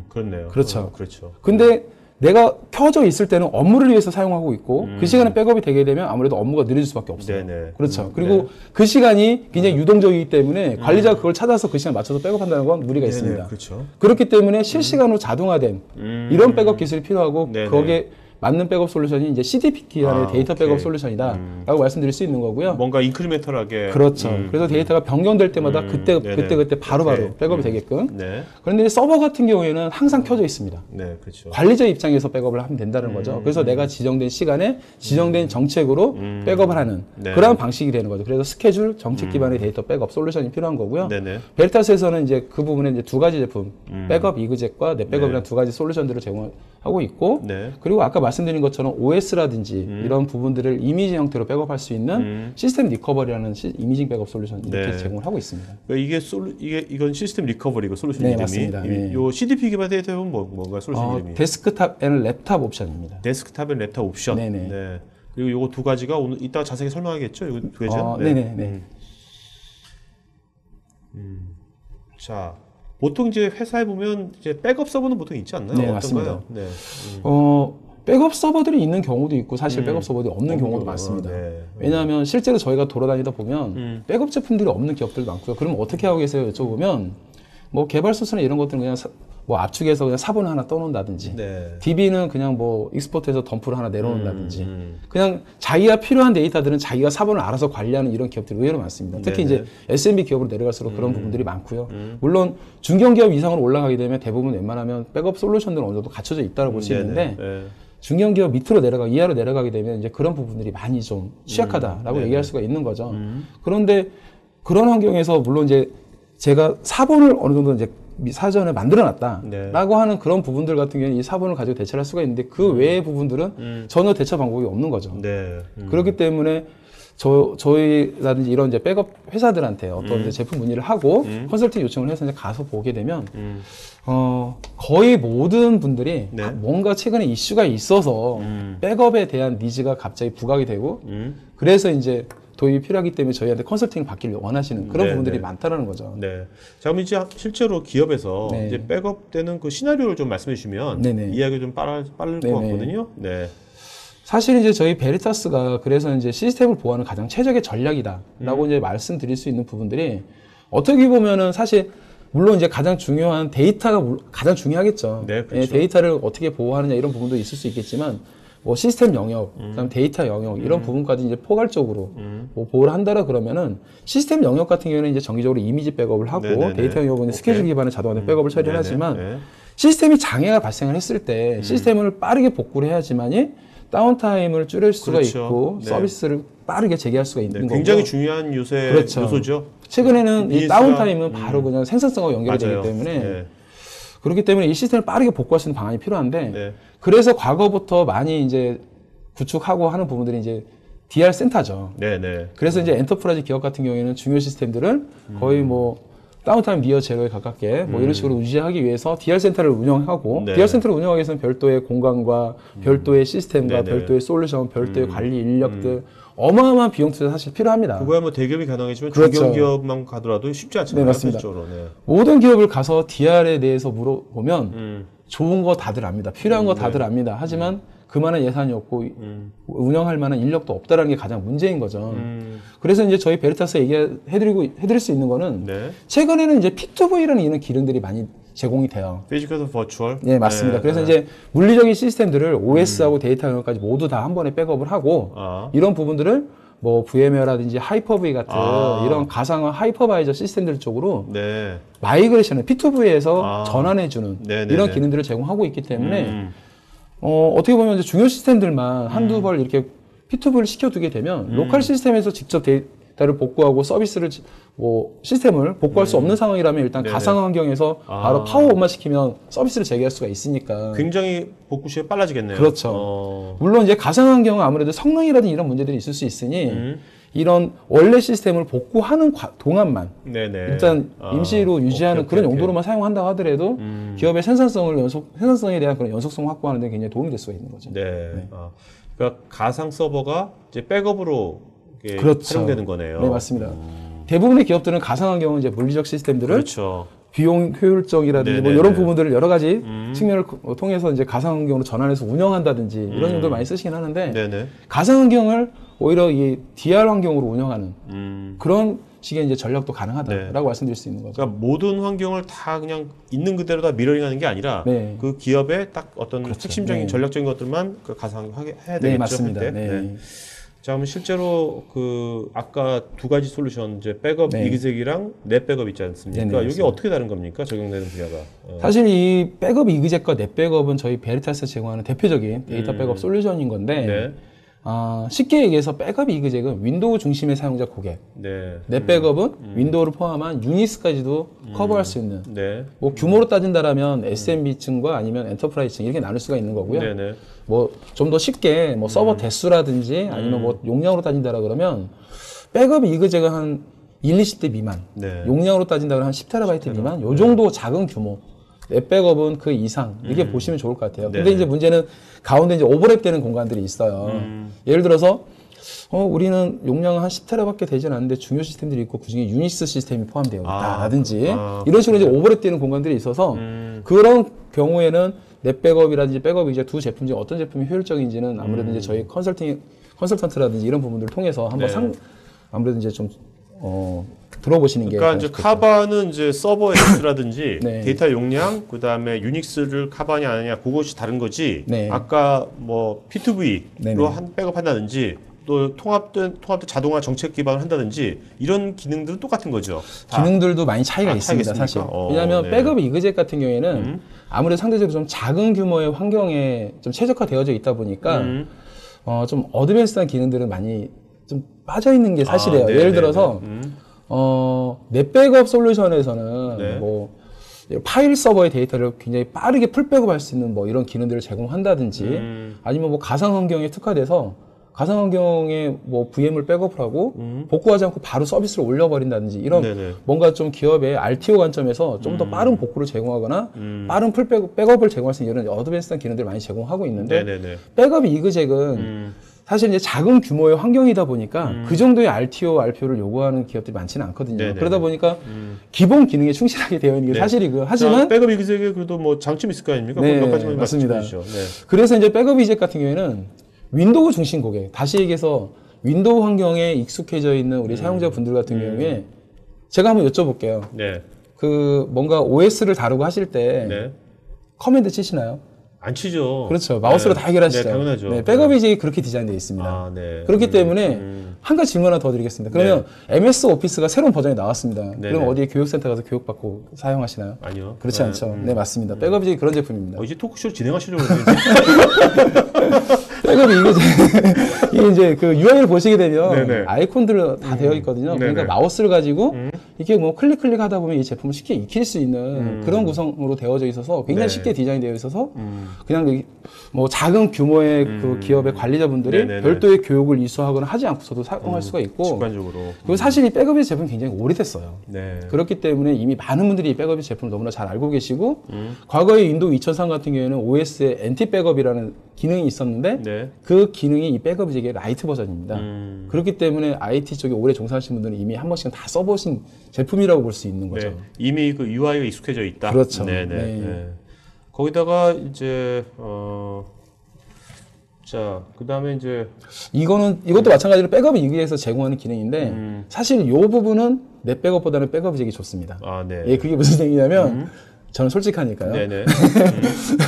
그렇네요. 그렇죠. 그렇죠. 근데 내가 켜져 있을 때는 업무를 위해서 사용하고 있고 그 시간에 백업이 되게 되면 아무래도 업무가 느려질 수밖에 없어요. 네네. 그렇죠. 그리고 그 시간이 굉장히 유동적이기 때문에 관리자가 그걸 찾아서 그 시간 맞춰서 백업한다는 건 무리가 있습니다. 그렇죠. 그렇기 때문에 실시간으로 자동화된 이런 백업 기술이 필요하고 네네. 거기에 맞는 백업 솔루션이 이제 CDP라는 데이터 오케이. 백업 솔루션이다라고 말씀드릴 수 있는 거고요. 뭔가 인크리멘털하게. 그렇죠. 그래서 데이터가 변경될 때마다 그때 바로바로 오케이. 백업이 되게끔. 네. 그런데 서버 같은 경우에는 항상 켜져 있습니다. 네, 그렇죠. 관리자 입장에서 백업을 하면 된다는 거죠. 그래서 내가 지정된 시간에 지정된 정책으로 백업을 하는 네. 그런 방식이 되는 거죠. 그래서 스케줄, 정책 기반의 데이터 백업 솔루션이 필요한 거고요. 네네. 베리타스에서는 이제 그 부분에 이제 두 가지 제품, 백업 이그젝과 넷백업이라는 두 가지 솔루션들을 제공하고 있고, 네. 그리고 아까 말씀드린 것처럼 OS라든지 이런 부분들을 이미지 형태로 백업할 수 있는 시스템 리커버리라는 이미징 백업 솔루션 이렇게 네. 제공을 하고 있습니다. 그러니까 이건 시스템 리커버리고 솔루션 네, 이름이. 맞습니다. 네. 요 CDP 기반 데이터는 뭔가 솔루션 이름이? 데스크탑 앤 랩탑 옵션입니다. 데스크탑 앤 랩탑 옵션. 네네. 네. 그리고 요거 두 가지가 오늘 이따 자세히 설명하겠죠? 요거 두 가지. 네네. 자, 보통 이제 회사에 보면 이제 백업 서버는 보통 있지 않나요? 네, 어떤가요? 맞습니다. 네. 백업 서버들이 있는 경우도 있고 사실 백업 서버들이 없는 경우도 경우가, 많습니다. 네. 왜냐하면 실제로 저희가 돌아다니다 보면 백업 제품들이 없는 기업들도 많고요. 그럼 어떻게 하고 계세요? 여쭤보면 뭐 개발 소스나 이런 것들은 그냥 뭐 압축해서 그냥 사본을 하나 떠놓는다든지 네. DB는 그냥 뭐 익스포트해서 덤프를 하나 내려놓는다든지 그냥 자기가 필요한 데이터들은 자기가 사본을 알아서 관리하는 이런 기업들이 의외로 많습니다. 특히 네네. 이제 SMB 기업으로 내려갈수록 그런 부분들이 많고요. 물론 중견기업 이상으로 올라가게 되면 대부분 웬만하면 백업 솔루션들은 어느 정도 갖춰져 있다고 볼 수 있는데 네. 중견기업 밑으로 이하로 내려가게 되면 이제 그런 부분들이 많이 좀 취약하다라고 얘기할 수가 있는 거죠. 그런데 그런 환경에서 물론 이제 제가 사본을 어느 정도 이제 사전에 만들어놨다라고 네. 하는 그런 부분들 같은 경우는 이 사본을 가지고 대처를 할 수가 있는데 그 외의 부분들은 전혀 대처 방법이 없는 거죠. 네. 그렇기 때문에 저희라든지 이런 이제 백업 회사들한테 어떤 이제 제품 문의를 하고 컨설팅 요청을 해서 이제 가서 보게 되면 거의 모든 분들이 네. 뭔가 최근에 이슈가 있어서 백업에 대한 니즈가 갑자기 부각이 되고 그래서 이제 도입이 필요하기 때문에 저희한테 컨설팅을 받기를 원하시는 그런 네, 부분들이 네. 많다라는 거죠. 네. 자, 그럼 이제 실제로 기업에서 네. 이제 백업되는 그 시나리오를 좀 말씀해 주시면 네네. 이해하기 좀 빠를 것 네네. 같거든요. 네. 사실 이제 저희 베리타스가 그래서 이제 시스템을 보호하는 가장 최적의 전략이다라고 이제 말씀드릴 수 있는 부분들이 어떻게 보면은 사실 물론 이제 가장 중요한 데이터가 가장 중요하겠죠. 네, 그렇죠. 예, 데이터를 어떻게 보호하느냐 이런 부분도 있을 수 있겠지만 뭐 시스템 영역, 그다음 데이터 영역 이런 부분까지 이제 포괄적으로 뭐 보호를 한다라 그러면은 시스템 영역 같은 경우는 이제 정기적으로 이미지 백업을 하고 네네네. 데이터 영역은 스케줄 기반의 자동화된 백업을 처리를 네네. 하지만 네. 시스템이 장애가 발생을 했을 때 시스템을 빠르게 복구를 해야지만이 다운타임을 줄일 수가 그렇죠. 있고 네. 서비스를 빠르게 재개할 수가 네. 있는 굉장히 거고요. 중요한 그렇죠. 요소죠. 최근에는 이 BS가 다운타임은 바로 그냥 생산성과 연결이 맞아요. 되기 때문에 네. 그렇기 때문에 이 시스템을 빠르게 복구할 수 있는 방안이 필요한데 네. 그래서 과거부터 많이 이제 구축하고 하는 부분들이 이제 DR 센터죠. 네, 네. 그래서 이제 엔터프라이즈 기업 같은 경우에는 중요 시스템들을 거의 뭐 다운타임 니어 제로에 가깝게 뭐 이런 식으로 유지하기 위해서 DR 센터를 운영하고 네. DR 센터를 운영하기 위해서는 별도의 공간과 별도의 시스템과 네네. 별도의 솔루션, 별도의 관리 인력들 어마어마한 비용 투자 사실 필요합니다. 그거야 뭐 대기업이 가능하지만 그렇죠. 중견기업만 가더라도 쉽지 않잖아요. 네, 맞습니다. 실제로. 네. 모든 기업을 가서 DR에 대해서 물어보면 좋은 거 다들 압니다. 필요한 거 다들 압니다. 하지만 그만한 예산이 없고 운영할 만한 인력도 없다라는 게 가장 문제인 거죠. 그래서 이제 저희 베리타스 해드릴 수 있는 거는 네. 최근에는 이제 P2V라는 이런 기능들이 많이 제공이 돼요. 피지컬 버추얼. 네, 맞습니다. 그래서 이제 물리적인 시스템들을 OS하고 데이터 영역까지 모두 다 한 번에 백업을 하고 아. 이런 부분들을 뭐 VM웨어라든지 하이퍼V 같은 이런 가상화 하이퍼바이저 시스템들 쪽으로 네. 마이그레이션을 P2V에서 전환해주는 네네네. 이런 기능들을 제공하고 있기 때문에 어떻게 보면 이제 중요 시스템들만 한두 벌 이렇게 P2V를 시켜두게 되면 로컬 시스템에서 직접 데이터를 복구하고 서비스를 뭐 시스템을 복구할 수 없는 상황이라면 일단 네네. 가상 환경에서 바로 파워 업만 시키면 서비스를 재개할 수가 있으니까. 굉장히 복구 시간이 빨라지겠네요. 그렇죠. 물론 이제 가상 환경은 아무래도 성능이라든지 이런 문제들이 있을 수 있으니 이런 원래 시스템을 복구하는 동안만 네네. 일단 임시로 유지하는 오케이, 그런 오케이. 용도로만 사용한다고 하더라도 기업의 생산성에 대한 그런 연속성을 확보하는 데 굉장히 도움이 될 수가 있는 거죠. 네. 그러니까 가상 서버가 이제 백업으로 이게 그렇죠. 활용되는 거네요. 네, 맞습니다. 대부분의 기업들은 가상 환경은 이제 물리적 시스템들을 그렇죠. 비용 효율적이라든지 뭐 네네네. 이런 부분들을 여러 가지 측면을 통해서 이제 가상 환경으로 전환해서 운영한다든지 이런 정도를 많이 쓰시긴 하는데 네네. 가상 환경을 오히려 이 DR 환경으로 운영하는 그런 식의 이제 전략도 네. 가능하다라고 말씀드릴 수 있는 거죠. 그러니까 모든 환경을 다 그냥 있는 그대로 다 미러링하는 게 아니라 네. 그 기업의 딱 어떤 그렇죠. 핵심적인 네. 전략적인 것들만 그 가상화해야 되겠죠. 네, 맞습니다. 할 때. 네. 자, 그럼 실제로 그 아까 두 가지 솔루션 이제 백업 네. 이그젝이랑 넷 백업 있지 않습니까? 네네, 이게 맞습니다. 어떻게 다른 겁니까? 적용되는 분야가. 사실 이 백업 이그젝과 넷 백업은 저희 베리타스가 제공하는 대표적인 데이터 백업 솔루션인 건데 네. 쉽게 얘기해서 백업 이그젝은 윈도우 중심의 사용자 고객, 네. 넷 백업은 윈도우를 포함한 유닉스까지도 커버할 수 있는 네. 뭐 규모로 따진다라면 SMB층과 아니면 엔터프라이즈층 이렇게 나눌 수가 있는 거고요. 네네. 뭐 좀 더 쉽게 뭐 서버 대수라든지 아니면 뭐 용량으로 따진다라 그러면 백업 이그젝은 한 1, 20대 미만, 네. 용량으로 따진다 그러면 한 10TB 미만, 요 정도 작은 규모. 넷 백업은 그 이상 이렇게 보시면 좋을 것 같아요. 근데 네네. 이제 문제는 가운데 이제 오버랩되는 공간들이 있어요. 예를 들어서 우리는 용량은 한 10TB밖에 되진 않는데 중요 시스템들이 있고 그중에 유닉스 시스템이 포함되어 있다라든지 이런 식으로 이제 오버랩되는 공간들이 있어서 그런 경우에는 넷 백업이라든지 백업 이제 두 제품 중 어떤 제품이 효율적인지는 아무래도 이제 저희 컨설턴트라든지 이런 부분들을 통해서 한번 네. 아무래도 이제 좀 들어보시는 게 그러니까 이제 좋겠죠. 카바는 이제 서버 S라든지 네. 데이터 용량, 그 다음에 유닉스를 카바냐 아니냐 그것이 다른 거지. 네. 아까 뭐 P2V로 네네. 한 백업한다든지 또 통합된 자동화 정책 기반을 한다든지 이런 기능들은 똑같은 거죠. 다. 기능들도 많이 차이가 차이가 있습니다, 있습니까? 사실. 어, 왜냐하면 네. 백업 이그젝 같은 경우에는 아무래도 상대적으로 좀 작은 규모의 환경에 좀 최적화되어져 있다 보니까 좀 어드밴스한 기능들은 많이 좀 빠져 있는 게 사실이에요. 네네네. 예를 들어서 넷 백업 솔루션에서는 네. 뭐 파일 서버의 데이터를 굉장히 빠르게 풀 백업할 수 있는 뭐 이런 기능들을 제공한다든지 아니면 뭐 가상 환경에 특화돼서 가상 환경에 뭐 VM을 백업을 하고 복구하지 않고 바로 서비스를 올려버린다든지 이런 네네. 뭔가 좀 기업의 RTO 관점에서 좀 더 빠른 복구를 제공하거나 빠른 풀 백업을 제공할 수 있는 이런 어드밴스한 기능들을 많이 제공하고 있는데 네네네. 백업 이그젝은 사실 이제 작은 규모의 환경이다 보니까 그 정도의 RTO, RPO를 요구하는 기업들이 많지는 않거든요. 네네네. 그러다 보니까 기본 기능에 충실하게 되어 있는 게 네. 사실이고요. 자, 하지만 백업 이그젝에 그래도 뭐 장점이 있을 거 아닙니까? 네, 몇 가지만 맞습니다. 말씀해 주시죠. 네. 그래서 이제 백업 이젝 같은 경우에는 윈도우 중심 고객, 다시 얘기해서 윈도우 환경에 익숙해져 있는 우리 사용자분들 같은 경우에 제가 한번 여쭤볼게요. 네. 그 뭔가 OS를 다루고 하실 때 네. 커맨드 치시나요? 안 치죠. 그렇죠. 마우스로 네. 다 해결하시죠. 네, 당연하죠. 네, 백업 이젝이 그렇게 디자인되어 있습니다. 아, 네. 그렇기 때문에 한 가지 질문 하나 더 드리겠습니다. 그러면 MS 오피스가 새로운 버전이 나왔습니다. 네네. 그럼 어디 교육센터 가서 교육받고 사용하시나요? 아니요. 그렇지 네. 않죠. 네, 맞습니다. 백업 이젝이 그런 제품입니다. 이제 토크쇼 진행하시려고 그러는데. 백업이 이게 이제 그 UI를 보시게 되면 네네. 아이콘들 다 되어 있거든요. 네네. 그러니까 마우스를 가지고 이게 뭐 클릭 하다 보면 이 제품을 쉽게 익힐 수 있는 그런 구성으로 되어져 있어서 굉장히 네. 쉽게 디자인되어 있어서 그냥 뭐 작은 규모의 그 기업의 관리자분들이 네네네. 별도의 교육을 이수하거나 하지 않고서도 사용할 수가 있고 직관적으로. 그리고 사실 이 백업의 제품이 굉장히 오래됐어요. 네. 그렇기 때문에 이미 많은 분들이 이 백업의 제품을 너무나 잘 알고 계시고 과거에 윈도우 2003 같은 경우에는 OS에 엔티 백업이라는 기능이 있었는데 네. 그 기능이 이 백업 이젝의 라이트 버전입니다. 그렇기 때문에 IT 쪽에 오래 종사하신 분들은 이미 한 번씩은 다 써보신 제품이라고 볼 수 있는 거죠. 네. 이미 그 UI가 익숙해져 있다. 그렇죠. 네네. 네. 네. 거기다가 이제 자, 그다음에 이제 이것도 마찬가지로 백업 이그에서 제공하는 기능인데 사실 이 부분은 넷 백업보다는 백업 이젝이 좋습니다. 아, 네. 예, 그게 무슨 얘기냐면 저는 솔직하니까요. 네네.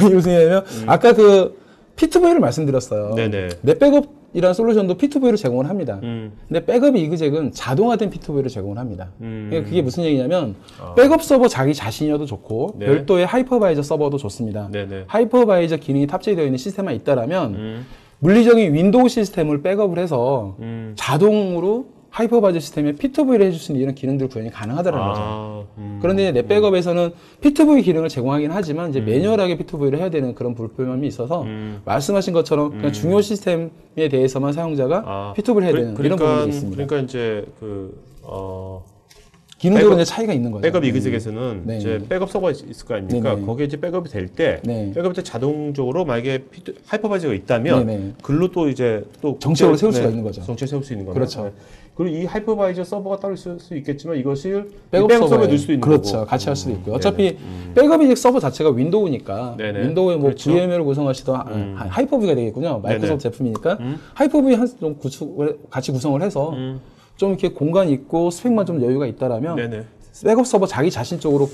이게 무슨 얘기냐면 아까 그 P2V를 말씀드렸어요. 네네. 넷 백업 백업이라는 솔루션도 P2V로 제공을 합니다. 근데 백업 이그젝은 자동화된 P2V로 제공을 합니다. 그러니까 그게 무슨 얘기냐면 백업 서버 자기 자신이어도 좋고 네. 별도의 하이퍼바이저 서버도 좋습니다. 네네. 하이퍼바이저 기능이 탑재되어 있는 시스템만 있다라면 물리적인 윈도우 시스템을 백업을 해서 자동으로 하이퍼바이저 시스템에 P2V를 해줄 수 있는 이런 기능들 구현이 가능하다는 거죠. 그런데 넷백업에서는 P2V 기능을 제공하긴 하지만 이제 매뉴얼하게 P2V를 해야 되는 그런 불편함이 있어서 말씀하신 것처럼 그냥 중요 시스템에 대해서만 사용자가 P2V를 해야 되는 이런 부분이 있습니다. 그러니까 이제 기능적으로 이제 차이가 있는 거죠. 백업 이그젝에서는 네. 이제 백업 서버가 있을 거 아닙니까? 네네. 거기에 이제 백업이 될 때, 네. 백업이 때 자동적으로 만약에 하이퍼바이저가 있다면 네네. 글로 또 이제 또 정책으로 세울 수가 있는 거죠. 정책 세울 수 있는 거죠. 그렇죠. 그리고 이 하이퍼바이저 서버가 따로 있을 수 있겠지만 이것을 백업 서버에 서버에 넣을 수도 있는 그렇죠. 거고. 같이 할 수도 있고요. 어차피 백업 이제 서버 자체가 윈도우니까 네네. 윈도우에 뭐 그렇죠. VM을 구성하시던 하이퍼V가 되겠군요. 마이크로소프트 제품이니까 하이퍼V 좀 같이 구성을 해서 좀 이렇게 공간 있고 스펙만 좀 여유가 있다라면 네네. 백업 서버 자기 자신 쪽으로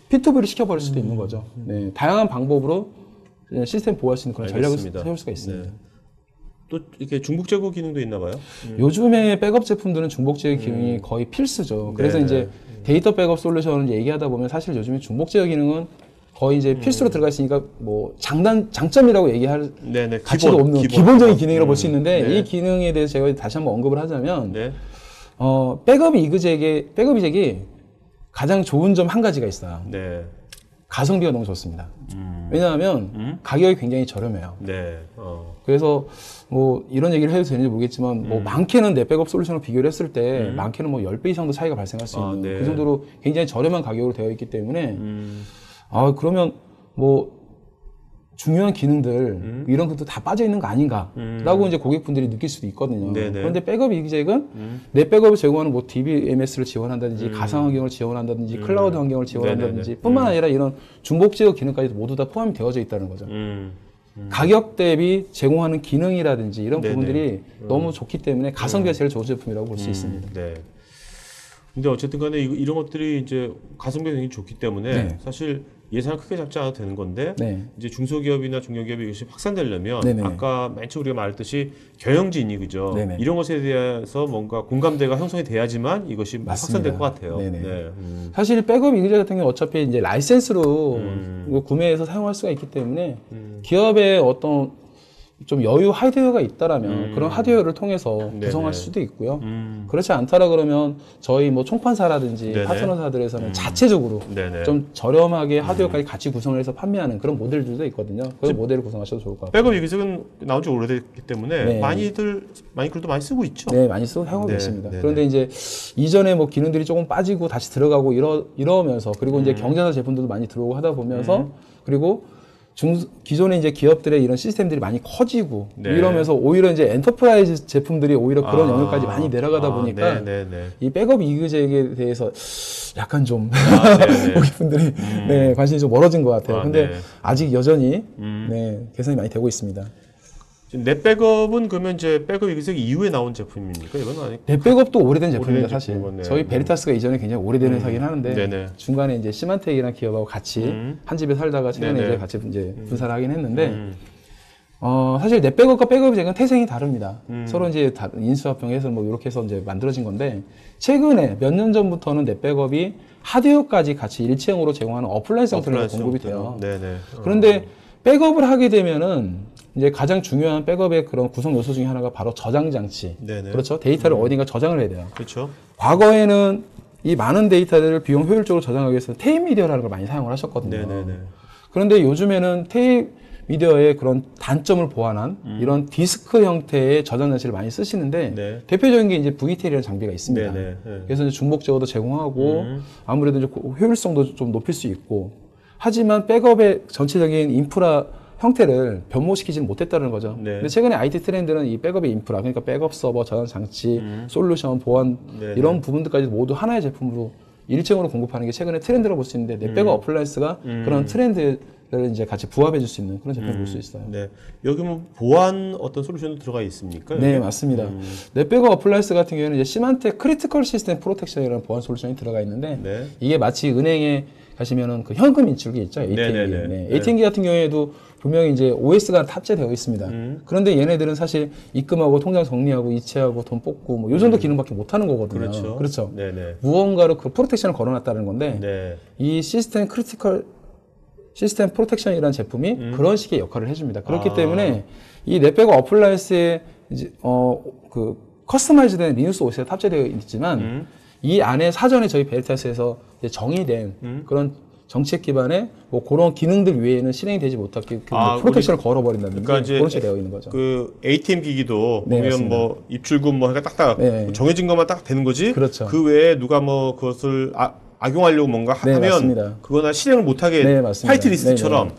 P2V를 시켜버릴 수도 있는 거죠. 네, 다양한 방법으로 시스템 보호할 수 있는 그런 전략을 알겠습니다. 세울 수가 있습니다. 네. 또 이렇게 중복 제거 기능도 있나 봐요. 요즘에 백업 제품들은 중복 제어 기능이 거의 필수죠. 그래서 네네. 이제 데이터 백업 솔루션을 얘기하다 보면 사실 요즘에 중복 제어 기능은 거의 이제 필수로 들어가 있으니까 뭐 장점이라고 얘기할 네네. 가치도 없는 기본적인 기능이라고 볼 수 있는데 네. 이 기능에 대해서 제가 다시 한번 언급을 하자면 네. 백업 이그젝이 가장 좋은 점 한 가지가 있어요. 네. 가성비가 너무 좋습니다. 왜냐하면 가격이 굉장히 저렴해요. 네. 그래서 뭐 이런 얘기를 해도 되는지 모르겠지만 뭐 많게는 내 백업 솔루션을 비교를 했을 때 많게는 뭐 10배 이상도 차이가 발생할 수 있는 네. 그 정도로 굉장히 저렴한 가격으로 되어 있기 때문에 그러면 뭐 중요한 기능들 이런 것도 다 빠져 있는 거 아닌가라고 이제 고객분들이 느낄 수도 있거든요. 네네. 그런데 백업 이그젝은 내 백업을 제공하는 뭐 DBMS를 지원한다든지 가상 환경을 지원한다든지 클라우드 환경을 지원한다든지 네네네. 뿐만 아니라 이런 중복 제어 기능까지 모두 다 포함이 되어져 있다는 거죠. 가격 대비 제공하는 기능이라든지 이런 네네. 부분들이 너무 좋기 때문에 가성비가 제일 좋은 제품이라고 볼 수 있습니다. 네. 근데 어쨌든 간에 이런 것들이 이제 가성비가 굉장히 좋기 때문에 네. 사실 예산을 크게 잡지 않아도 되는 건데 네. 이제 중소기업이나 중견기업이 이것이 확산되려면 네네. 아까 맨 처음 우리가 말했듯이 경영진이 그죠? 네네. 이런 것에 대해서 뭔가 공감대가 형성이 돼야지만 이것이 확산될 것 같아요. 네네. 네. 사실 백업 이그젝 같은 경우 어차피 이제 라이센스로 구매해서 사용할 수가 있기 때문에 기업의 어떤 좀 여유 하드웨어가 있다라면 그런 하드웨어를 통해서 네네. 구성할 수도 있고요. 그렇지 않다라 그러면 저희 뭐 총판사라든지 네네. 파트너사들에서는 자체적으로 네네. 좀 저렴하게 하드웨어까지 같이 구성을 해서 판매하는 그런 모델들도 있거든요. 그 모델을 구성하셔도 좋을 것 같아요. 백업 이그젝은 나온 지 오래됐기 때문에 네. 많이들도 많이 쓰고 있죠. 네, 많이 사용하고 네, 계십니다. 네네. 그런데 이제 이전에 뭐 기능들이 조금 빠지고 다시 들어가고 이러면서 그리고 이제 경쟁사 제품들도 많이 들어오고 하다 보면서 그리고 기존의 이제 기업들의 이런 시스템들이 많이 커지고 네. 이러면서 오히려 이제 엔터프라이즈 제품들이 오히려 그런 영역까지 많이 내려가다 보니까 네네네. 이 백업 이그젝에 대해서 약간 좀 네네. 고객분들이 네, 관심이 좀 멀어진 것 같아요. 근데 네. 아직 여전히 네, 개선이 많이 되고 있습니다. 지금 넷백업은 그러면 이제 백업 이그젝 이후에 나온 제품입니까? 이건 아니고. 넷백업도 오래된 제품입니다, 오래된 사실. 제품이네. 저희 베리타스가 이전에 굉장히 오래된 회사긴 하는데 네네. 중간에 이제 시만텍이라는 기업하고 같이 한 집에 살다가 최근에 네네. 이제 같이 이제 분사를 하긴 했는데 사실 넷백업과 백업이젝은 태생이 다릅니다. 서로 이제 인수합병해서 뭐 이렇게 해서 이제 만들어진 건데 최근에 몇 년 전부터는 넷백업이 하드웨어까지 같이 일체형으로 제공하는 어플라이언스 형태로 공급이 돼요. 네네. 그런데 백업을 하게 되면은 이제 가장 중요한 백업의 그런 구성 요소 중에 하나가 바로 저장 장치. 네네. 그렇죠. 데이터를 어딘가 저장을 해야 돼요. 그렇죠. 과거에는 이 많은 데이터들을 비용 효율적으로 저장하기 위해서 테이프 미디어라는 걸 많이 사용을 하셨거든요. 네네네. 그런데 요즘에는 테이프 미디어의 그런 단점을 보완한 이런 디스크 형태의 저장 장치를 많이 쓰시는데 네. 대표적인 게 이제 VTL이라는 장비가 있습니다. 네네. 그래서 이제 중복 제어도 제공하고 아무래도 이제 효율성도 좀 높일 수 있고 하지만 백업의 전체적인 인프라 형태를 변모시키지는 못했다는 거죠. 네. 근데 최근에 IT 트렌드는 이 백업의 인프라, 그러니까 백업 서버, 저장 장치, 솔루션, 보안 네네. 이런 부분들까지 모두 하나의 제품으로 일체형으로 공급하는 게 최근에 트렌드라고 볼 수 있는데 내 백업 어플라이언스가 그런 트렌드를 이제 같이 부합해 줄 수 있는 그런 제품을 볼 수 있어요. 네. 여기 뭐 보안 어떤 솔루션도 들어가 있습니까? 네, 여기? 맞습니다. 넷백업 어플라이언스 같은 경우에는 이제 시만텍 크리티컬 시스템 프로텍션이라는 보안 솔루션이 들어가 있는데 네. 이게 마치 은행에 가시면은 그 현금 인출기 있죠, ATM기. 네네네. 네. ATM기 같은 경우에도 분명히 이제 OS가 탑재되어 있습니다. 그런데 얘네들은 사실 입금하고 통장 정리하고 이체하고 돈 뽑고 뭐 요 정도 기능밖에 못 하는 거거든요. 그렇죠. 그렇죠. 네네. 무언가로 그 프로텍션을 걸어놨다는 건데 네. 이 시스템 크리티컬 시스템 프로텍션이라는 제품이 그런 식의 역할을 해줍니다. 그렇기 때문에 이 넷백업 어플라이언스에 이제 그 커스터마이즈된 리눅스 OS가 탑재되어 있지만 이 안에 사전에 저희 베리타스에서 이제 정의된 그런 정책 기반의 뭐 그런 기능들 외에는 실행이 되지 못하게 프로텍션을 걸어버린다든지 그러니까 이제 그런 식으로 되어 있는 거죠. 그 ATM 기기도 네, 보면 맞습니다. 뭐 입출금 뭐 해가 딱딱 네. 정해진 것만 딱 되는 거지. 그렇죠. 그 외에 누가 뭐 그것을 악용하려고 뭔가 네, 하면 맞습니다. 그거나 실행을 못하게 네, 맞습니다. 화이트 리스트처럼 네,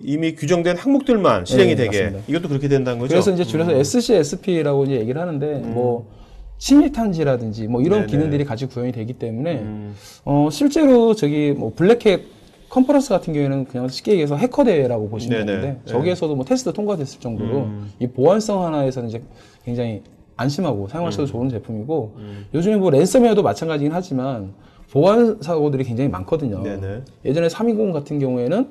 이미 규정된 항목들만 실행이 네, 되게 맞습니다. 이것도 그렇게 된다는 거죠. 그래서 이제 줄여서 SCSP라고 이제 얘기를 하는데 뭐 침입 탐지라든지 뭐 이런 네네. 기능들이 같이 구현이 되기 때문에 실제로 저기 뭐 블랙햇 컨퍼런스 같은 경우에는 그냥 쉽게 얘기해서 해커 대회라고 보시면 네네. 되는데 저기에서도 뭐 테스트 통과됐을 정도로 이 보안성 하나에서는 이제 굉장히 안심하고 사용하셔도 좋은 제품이고 요즘에 뭐 랜섬웨어도 마찬가지긴 하지만 보안 사고들이 굉장히 많거든요. 네네. 예전에 320 같은 경우에는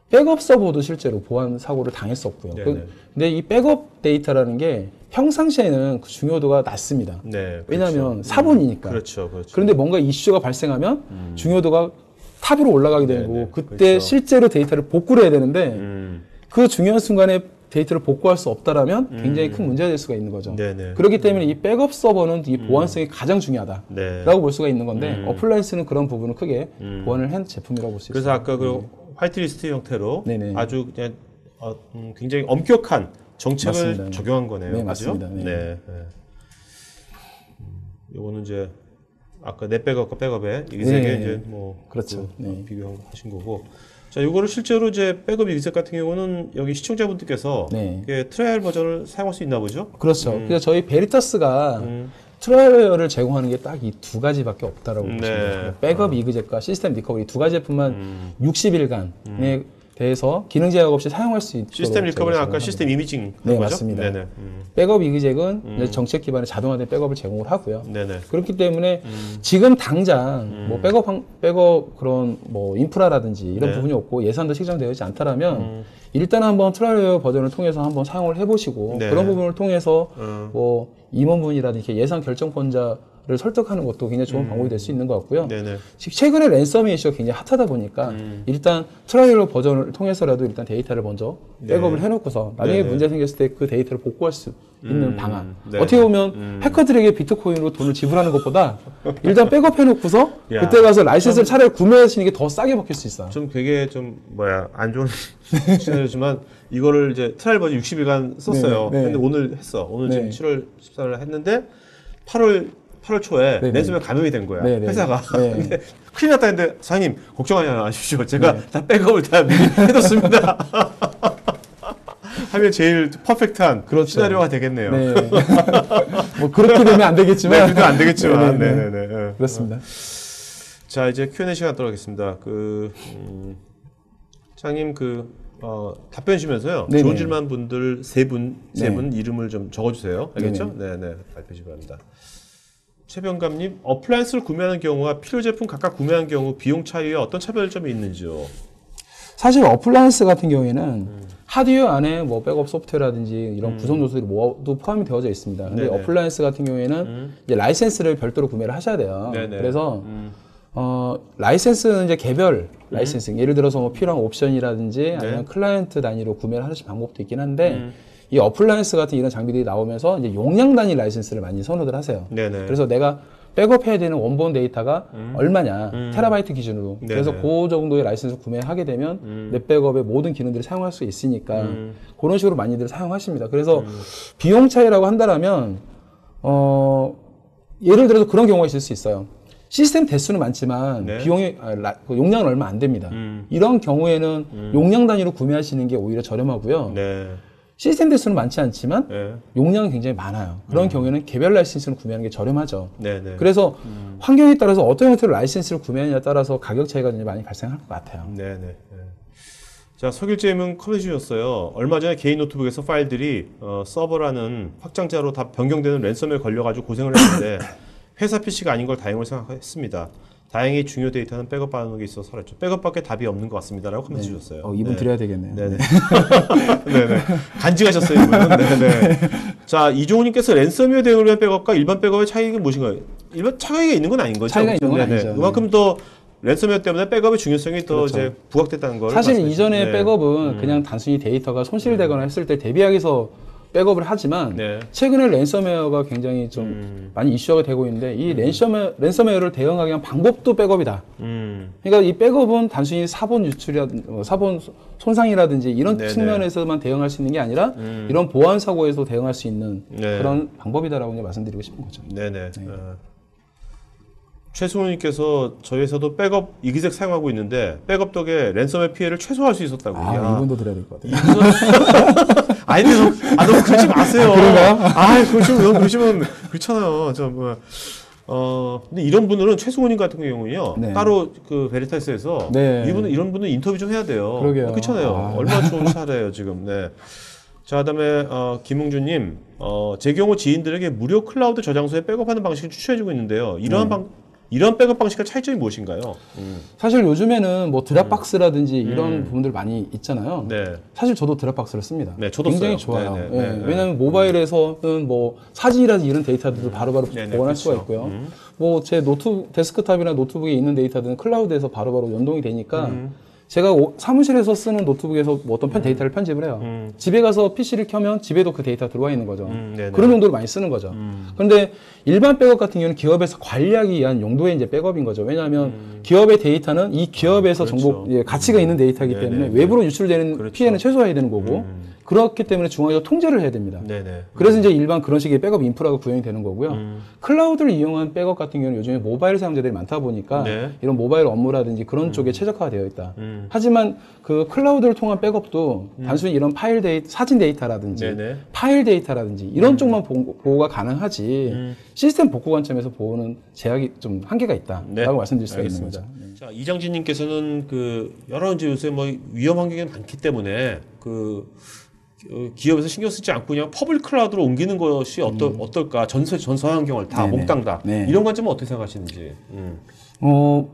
백업 서버도 실제로 보안 사고를 당했었고요. 네네. 근데 이 백업 데이터라는 게 평상시에는 그 중요도가 낮습니다. 네. 왜냐하면 그렇죠. 사본이니까. 그렇죠. 그렇죠. 그런데 뭔가 이슈가 발생하면 중요도가 탑으로 올라가게 되는 네네. 거고 그때 그렇죠. 실제로 데이터를 복구를 해야 되는데 그 중요한 순간에 데이터를 복구할 수 없다라면 굉장히 큰 문제가 될 수가 있는 거죠. 네네. 그렇기 때문에 이 백업 서버는 이 보안성이 가장 중요하다라고 네. 볼 수가 있는 건데 어플라이언스는 그런 부분을 크게 보완을 한 제품이라고 볼 수 있습니다. 그래서 아까 그 화이트리스트 형태로 네네. 아주 그냥 굉장히 엄격한 정책을 맞습니다. 적용한 거네요. 네, 그죠? 맞습니다. 네. 네. 요거는 이제 아까 넷백업과 백업의 이기색에 네. 이제 뭐 그렇죠. 그 네. 비교하신 거고. 자, 요거를 실제로 이제 백업 이기색 같은 경우는 여기 시청자분들께서 네. 이게 트라이얼 버전을 사용할 수 있나 보죠? 그렇죠. 그래서 저희 베리타스가 트라이얼을 제공하는 게 딱 이 두 가지밖에 없다라고 네. 보시면 돼요. 백업 이그젝과 시스템 리커버리 두 가지 제품만 60일간에 대해서 기능 제약 없이 사용할 수 있도록 시스템 리커버리는 저희가 아까 제공합니다. 시스템 이미징 네, 거죠? 맞습니다. 네네. 백업 이그젝은 이제 정책 기반의 자동화된 백업을 제공을 하고요. 네네. 그렇기 때문에 지금 당장 뭐 백업 그런 뭐 인프라라든지 이런 네. 부분이 없고 예산도 책정되어 있지 않다라면 일단 한번 트라이얼 버전을 통해서 한번 사용을 해보시고 네. 그런 부분을 통해서 뭐 임원분이라든지 예산 결정권자를 설득하는 것도 굉장히 좋은 방법이 될 수 있는 것 같고요. 네네. 최근에 랜섬웨어 이슈가 굉장히 핫하다 보니까 일단 트라이얼 버전을 통해서라도 일단 데이터를 먼저 백업을 해놓고서 나중에 네네. 문제 생겼을 때 그 데이터를 복구할 수 있는 방안. 네. 어떻게 보면 해커들에게 비트코인으로 돈을 지불하는 것보다 일단 백업해놓고서 야, 그때 가서 라이센스를 차라리 구매하시는 게 더 싸게 받길 수 있어요. 좀 되게 좀 안 좋은 시나리오지만 이거를 이제 트라이얼 버전 60일간 썼어요. 네네. 네. 근데 오늘 했어. 오늘 네. 지금 7월 14일 했는데 8월 초에 네네. 랜섬웨어 감염이 된 거야. 네네. 회사가. 네. 근데 큰일 났다 했는데 사장님 걱정하지 마십시오. 제가 다 백업을 다 미리 해뒀습니다. 하면 제일 퍼펙트한 그렇죠. 시나리오가 되겠네요. 네. 뭐 그렇게 되면 안 네, 되겠지만. 그래도 안 되겠지만. 네네네. 네네네. 그렇습니다. 자, 이제 Q&A 시간 들어가겠습니다. 장님 답변 주시면서요. 네네. 좋은 질문 분들 세 분 네. 이름을 좀 적어주세요. 알겠죠? 네네. 발표 시 바랍니다. 최병감님, 어플라이언스를 구매하는 경우와 필요 제품 각각 구매하는 경우 비용 차이에 어떤 차별점이 있는지요? 사실 어플라이언스 같은 경우에는 하드웨어 안에 뭐 백업 소프트웨어라든지 이런 구성 요소들이 모두 포함이 되어져 있습니다. 근데 네네. 어플라이언스 같은 경우에는 이제 라이센스를 별도로 구매를 하셔야 돼요. 네네. 그래서 라이센스는 이제 개별 라이센스, 예를 들어서 뭐 필요한 옵션이라든지 아니면 클라이언트 단위로 구매를 하는 방법도 있긴 한데 이 어플라이언스 같은 이런 장비들이 나오면서 이제 용량 단위 라이센스를 많이 선호들 하세요. 네네. 그래서 내가 백업해야 되는 원본 데이터가 얼마냐, 테라바이트 기준으로. 그래서 네네. 그 정도의 라이센스를 구매하게 되면 넷백업의 모든 기능들을 사용할 수 있으니까 그런 식으로 많이들 사용하십니다. 그래서 비용 차이라고 한다면 예를 들어서 그런 경우가 있을 수 있어요. 시스템 대수는 많지만 네. 비용이 그 용량은 얼마 안 됩니다. 이런 경우에는 용량 단위로 구매하시는 게 오히려 저렴하고요. 네. 시스템 대수는 많지 않지만 네. 용량은 굉장히 많아요. 그런 경우에는 개별 라이센스를 구매하는 게 저렴하죠. 네네. 그래서 환경에 따라서 어떤 형태로 라이센스를 구매하느냐에 따라서 가격 차이가 굉장히 많이 발생할 것 같아요. 네네. 네. 자, 석일재님은 커뮤니티 주셨어요. 얼마 전에 개인 노트북에서 파일들이 서버라는 확장자로 다 변경되는 랜섬웨어에 걸려가지고 고생을 했는데 회사 PC가 아닌 걸 다행으로 생각했습니다. 다행히 중요 데이터는 백업하는 게 있어서 살았죠. 백업밖에 답이 없는 것 같습니다라고 코멘트 주셨어요. 이분 드려야 되겠네요. 네네. 네네. 간직하셨어요, 이분은. 네네. 자, 이종훈님께서 랜섬웨어 대응을 위한 백업과 일반 백업의 차이가 무엇인가요? 일반 차이가 있는 건 아닌 거죠? 차이가 있는 건 네네. 아니죠. 그만큼 더 랜섬웨어 때문에 백업의 중요성이 더 그렇죠. 이제 부각됐다는 걸. 사실 말씀해 이전에 주시는데. 백업은 그냥 단순히 데이터가 손실되거나 했을 때 대비하기 위해서 백업을 하지만 네. 최근에 랜섬웨어가 굉장히 좀 많이 이슈가 되고 있는데 이 랜섬웨어를 대응하기 위한 방법도 백업이다. 그러니까 이 백업은 단순히 사본 유출이라든지 사본 손상이라든지 이런 네네. 측면에서만 대응할 수 있는 게 아니라 이런 보안 사고에서 대응할 수 있는 그런 방법이다라고 이제 말씀드리고 싶은 거죠. 네네. 최승훈님께서 저희 회사도 백업 이기색 사용하고 있는데 백업 덕에 랜섬웨어 피해를 최소화할 수 있었다고. 이분도 드려야 될 것 같아요. 아니, 너무 그러지 마세요. 그런가요? 너무 그러시면 그렇잖아요. 근데 이런 분들은 최승훈님 같은 경우는요, 네. 따로 그 베리타스에서 네. 이런 분은 인터뷰 좀 해야 돼요. 그러게요. 그렇잖아요. 얼마나 좋은 사례예요, 지금. 네. 자, 그다음에 김웅주님, 제 경우 지인들에게 무료 클라우드 저장소에 백업하는 방식을 추천해주고 있는데요. 이런 백업 방식과 차이점이 무엇인가요? 사실 요즘에는 뭐 드랍박스라든지 이런 부분들 많이 있잖아요. 네. 사실 저도 드랍박스를 씁니다. 네, 저도 굉장히 써요. 좋아요. 네, 네, 예, 네, 네. 왜냐하면 모바일에서는 뭐 사진이라든지 이런 데이터들도 바로바로 네, 네, 보관할 그렇죠. 수가 있고요. 뭐 제 데스크탑이나 노트북에 있는 데이터들은 클라우드에서 바로바로 연동이 되니까 제가 사무실에서 쓰는 노트북에서 뭐 어떤 데이터를 편집을 해요. 집에 가서 PC를 켜면 집에도 그 데이터가 들어와 있는 거죠. 네네. 그런 용도로 많이 쓰는 거죠. 그런데 일반 백업 같은 경우는 기업에서 관리하기 위한 용도의 이제 백업인 거죠. 왜냐하면 기업의 데이터는 이 기업에서 그렇죠. 가치가 있는 데이터이기 네네. 때문에 외부로 유출되는 그렇죠. 피해는 최소화해야 되는 거고 그렇기 때문에 중앙에서 통제를 해야 됩니다. 네네. 그래서 이제 일반 그런 식의 백업 인프라가 구현이 되는 거고요. 클라우드를 이용한 백업 같은 경우는 요즘에 모바일 사용자들이 많다 보니까 네. 이런 모바일 업무라든지 그런 쪽에 최적화가 되어 있다. 하지만 그 클라우드를 통한 백업도 단순히 이런 파일 데이터, 사진 데이터라든지 네네. 파일 데이터라든지 이런 쪽만 보호가 가능하지 시스템 복구 관점에서 보호는 제약이 좀 한계가 있다라고 네. 말씀드릴 수가 있는 알겠습니다. 거죠. 네. 자, 이장진님께서는 그 여러 이제 요새 뭐 위험 환경이 많기 때문에 기업에서 신경 쓰지 않고 그냥 퍼블릭 클라우드로 옮기는 것이 어떨까? 전서 환경을 다 네네. 몽땅 다 네. 이런 관점은 어떻게 생각하시는지. 뭐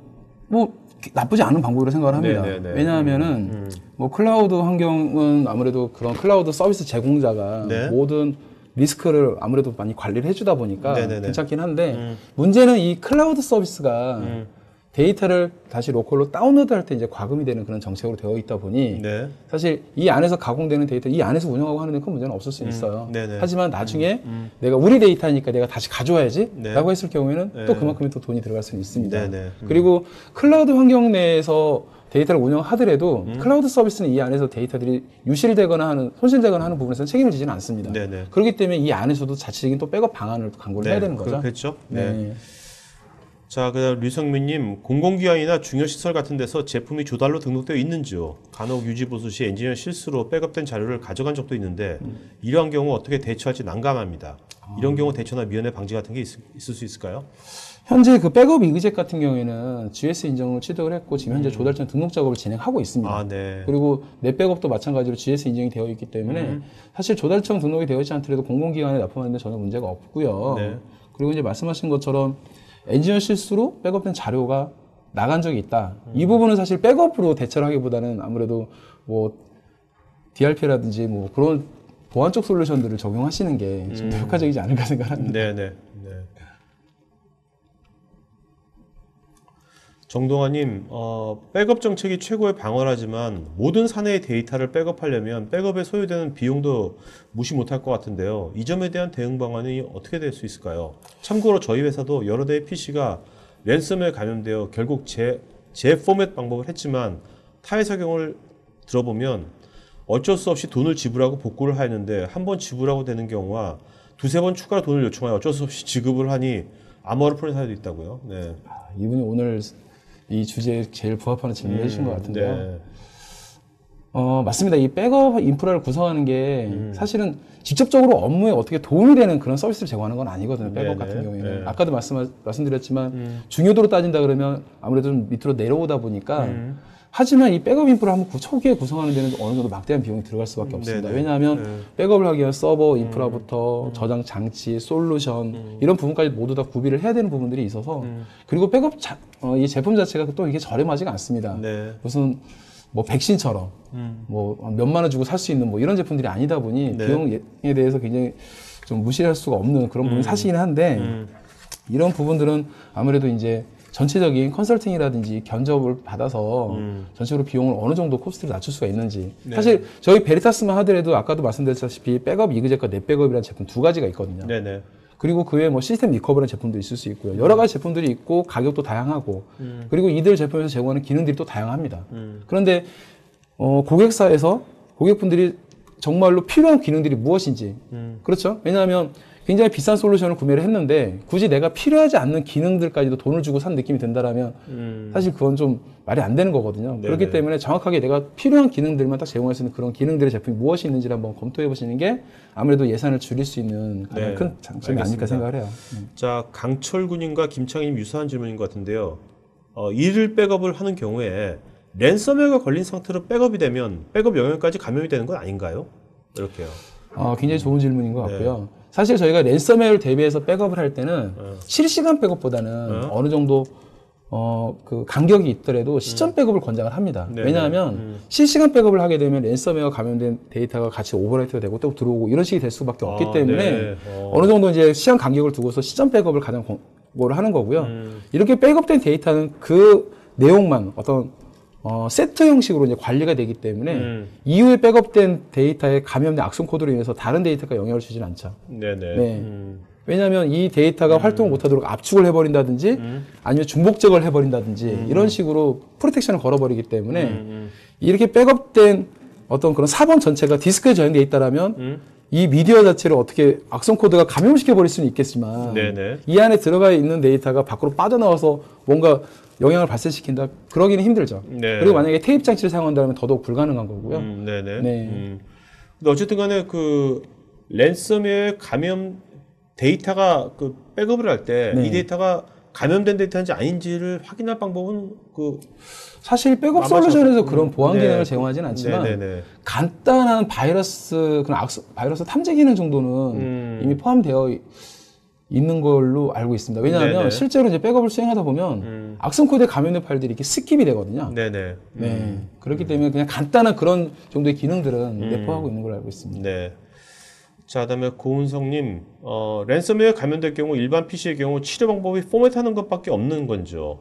나쁘지 않은 방법으로 생각을 합니다. 네네네. 왜냐하면은 뭐 클라우드 환경은 아무래도 그런 클라우드 서비스 제공자가 네. 모든 리스크를 아무래도 많이 관리를 해주다 보니까 네네네. 괜찮긴 한데 문제는 이 클라우드 서비스가 데이터를 다시 로컬로 다운로드할 때 이제 과금이 되는 그런 정책으로 되어 있다 보니 네. 사실 이 안에서 가공되는 데이터 이 안에서 운영하고 하는 데 큰 문제는 없을 수 있어요. 네네. 하지만 나중에 내가 우리 데이터니까 내가 다시 가져와야지 네. 라고 했을 경우에는 네. 또 그만큼의 또 돈이 들어갈 수는 있습니다. 네네. 그리고 클라우드 환경 내에서 데이터를 운영하더라도 클라우드 서비스는 이 안에서 데이터들이 유실되거나 손실되거나 하는 부분에서는 책임을 지지는 않습니다. 네네. 그렇기 때문에 이 안에서도 자체적인 또 백업 방안을 강구를 해야 되는 거죠. 그렇죠. 네. 네. 자, 그다음 류성민님, 공공기관이나 중요시설 같은 데서 제품이 조달로 등록되어 있는지요? 간혹 유지보수 시 엔지니어 실수로 백업된 자료를 가져간 적도 있는데 이러한 경우 어떻게 대처할지 난감합니다. 이런 경우 대처나 미연의 방지 같은 게 있을 수 있을까요? 현재 그 백업 이그젝 같은 경우에는 GS 인증을 취득을 했고 지금 현재 조달청 등록 작업을 진행하고 있습니다. 아, 네. 그리고 넷백업도 마찬가지로 GS 인증이 되어 있기 때문에 사실 조달청 등록이 되어 있지 않더라도 공공기관에 납품하는 데 전혀 문제가 없고요. 네. 그리고 이제 말씀하신 것처럼 엔지니어 실수로 백업된 자료가 나간 적이 있다. 이 부분은 사실 백업으로 대처를 하기보다는 아무래도 뭐 DRP라든지 뭐 그런 보안적 솔루션들을 적용하시는 게 좀 더 효과적이지 않을까 생각합니다. 네네. 네. 정동아님, 백업 정책이 최고의 방어라지만 모든 사내의 데이터를 백업하려면 백업에 소요되는 비용도 무시 못할 것 같은데요. 이 점에 대한 대응 방안이 어떻게 될 수 있을까요? 참고로 저희 회사도 여러 대의 PC가 랜섬웨어에 감염되어 결국 재포맷 방법을 했지만 타 회사 경우를 들어보면 어쩔 수 없이 돈을 지불하고 복구를 하였는데 한 번 지불하고 되는 경우와 두세 번 추가로 돈을 요청하여 어쩔 수 없이 지급을 하니 암호화를 푸는 사례도 있다고요. 네. 이분이 오늘 이 주제에 제일 부합하는 질문을 해주신 것 같은데요. 네. 맞습니다. 이 백업 인프라를 구성하는 게 사실은 직접적으로 업무에 어떻게 도움이 되는 그런 서비스를 제공하는 건 아니거든요. 백업 네네. 같은 경우에는. 네. 아까도 말씀드렸지만 중요도로 따진다 그러면 아무래도 좀 밑으로 내려오다 보니까 하지만 이 백업 인프라 한번 초기에 구성하는 데는 어느 정도 막대한 비용이 들어갈 수밖에 없습니다. 네네. 왜냐하면 백업을 하기 위한 서버 인프라부터 저장 장치, 솔루션 이런 부분까지 모두 다 구비를 해야 되는 부분들이 있어서 그리고 이 제품 자체가 또 이게 저렴하지가 않습니다. 네. 무슨 뭐 백신처럼 뭐 몇만 원 주고 살 수 있는 뭐 이런 제품들이 아니다 보니 네. 비용에 대해서 굉장히 좀 무시할 수가 없는 그런 부분이 사실이긴 한데 이런 부분들은 아무래도 이제 전체적인 컨설팅이라든지 견적을 받아서 전체적으로 비용을 어느 정도 코스트를 낮출 수가 있는지 네. 사실 저희 베리타스만 하더라도 아까도 말씀드렸다시피 백업 이그젝과 넷백업이라는 제품 두 가지가 있거든요. 네네. 그리고 그 외에 뭐 시스템 리커버리는 제품도 있을 수 있고요. 여러 가지 제품들이 있고 가격도 다양하고 그리고 이들 제품에서 제공하는 기능들이 또 다양합니다. 그런데 고객사에서 고객분들이 정말로 필요한 기능들이 무엇인지 그렇죠? 왜냐하면 굉장히 비싼 솔루션을 구매를 했는데 굳이 내가 필요하지 않는 기능들까지도 돈을 주고 산 느낌이 든다라면 사실 그건 좀 말이 안 되는 거거든요. 네네. 그렇기 때문에 정확하게 내가 필요한 기능들만 딱 제공할 수 있는 그런 기능들의 제품이 무엇이 있는지를 한번 검토해 보시는 게 아무래도 예산을 줄일 수 있는 가장 네, 큰 장점이 아닐까 알겠습니다. 생각을 해요. 자, 강철 군님과 김창희님 유사한 질문인 것 같은데요. 이를 백업을 하는 경우에 랜섬웨어가 걸린 상태로 백업이 되면 백업 영역까지 감염이 되는 건 아닌가요? 이렇게요. 굉장히 좋은 질문인 것 네. 같고요. 사실 저희가 랜섬웨어를 대비해서 백업을 할 때는 실시간 백업보다는 어느 정도 그 간격이 있더라도 시점 백업을 권장을 합니다. 네네. 왜냐하면 실시간 백업을 하게 되면 랜섬웨어 감염된 데이터가 같이 오버라이트가 되고 또 들어오고 이런 식이 될 수밖에 없기 때문에 네. 어느 정도 이제 시간 간격을 두고서 시점 백업을 가장 권고를 하는 거고요. 이렇게 백업된 데이터는 그 내용만 어떤 세트 형식으로 이제 관리가 되기 때문에 이후에 백업된 데이터에 감염된 악성 코드로 인해서 다른 데이터가 영향을 주지는 않죠. 네네. 네. 왜냐하면 이 데이터가 활동을 못하도록 압축을 해버린다든지 아니면 중복 제거를 해버린다든지 이런 식으로 프로텍션을 걸어버리기 때문에 이렇게 백업된 어떤 그런 사본 전체가 디스크에 저장되어 있다라면 이 미디어 자체를 어떻게 악성 코드가 감염시켜버릴 수는 있겠지만 네네. 이 안에 들어가 있는 데이터가 밖으로 빠져나와서 뭔가 영향을 발생시킨다? 그러기는 힘들죠. 네. 그리고 만약에 테이프 장치를 사용한다면 더더욱 불가능한 거고요. 네네. 네. 근데 어쨌든 간에 그 랜섬웨어 감염 데이터가 그 백업을 할 때 이 네. 데이터가 감염된 데이터인지 아닌지를 확인할 방법은 그 사실 백업 아마 솔루션에서 그런 보안 네. 기능을 제공하지는 않지만 네네네. 간단한 바이러스 탐지 기능 정도는 이미 포함되어 있는 걸로 알고 있습니다. 왜냐하면 네네. 실제로 이제 백업을 수행하다 보면 악성 코드에 감염된 파일들이 이렇게 스킵이 되거든요. 네네. 네. 그렇기 때문에 그냥 간단한 그런 정도의 기능들은 내포하고 있는 걸로 알고 있습니다. 네. 자, 그다음에 고은성님, 랜섬웨어 감염될 경우 일반 PC의 경우 치료 방법이 포맷하는 것밖에 없는 건죠?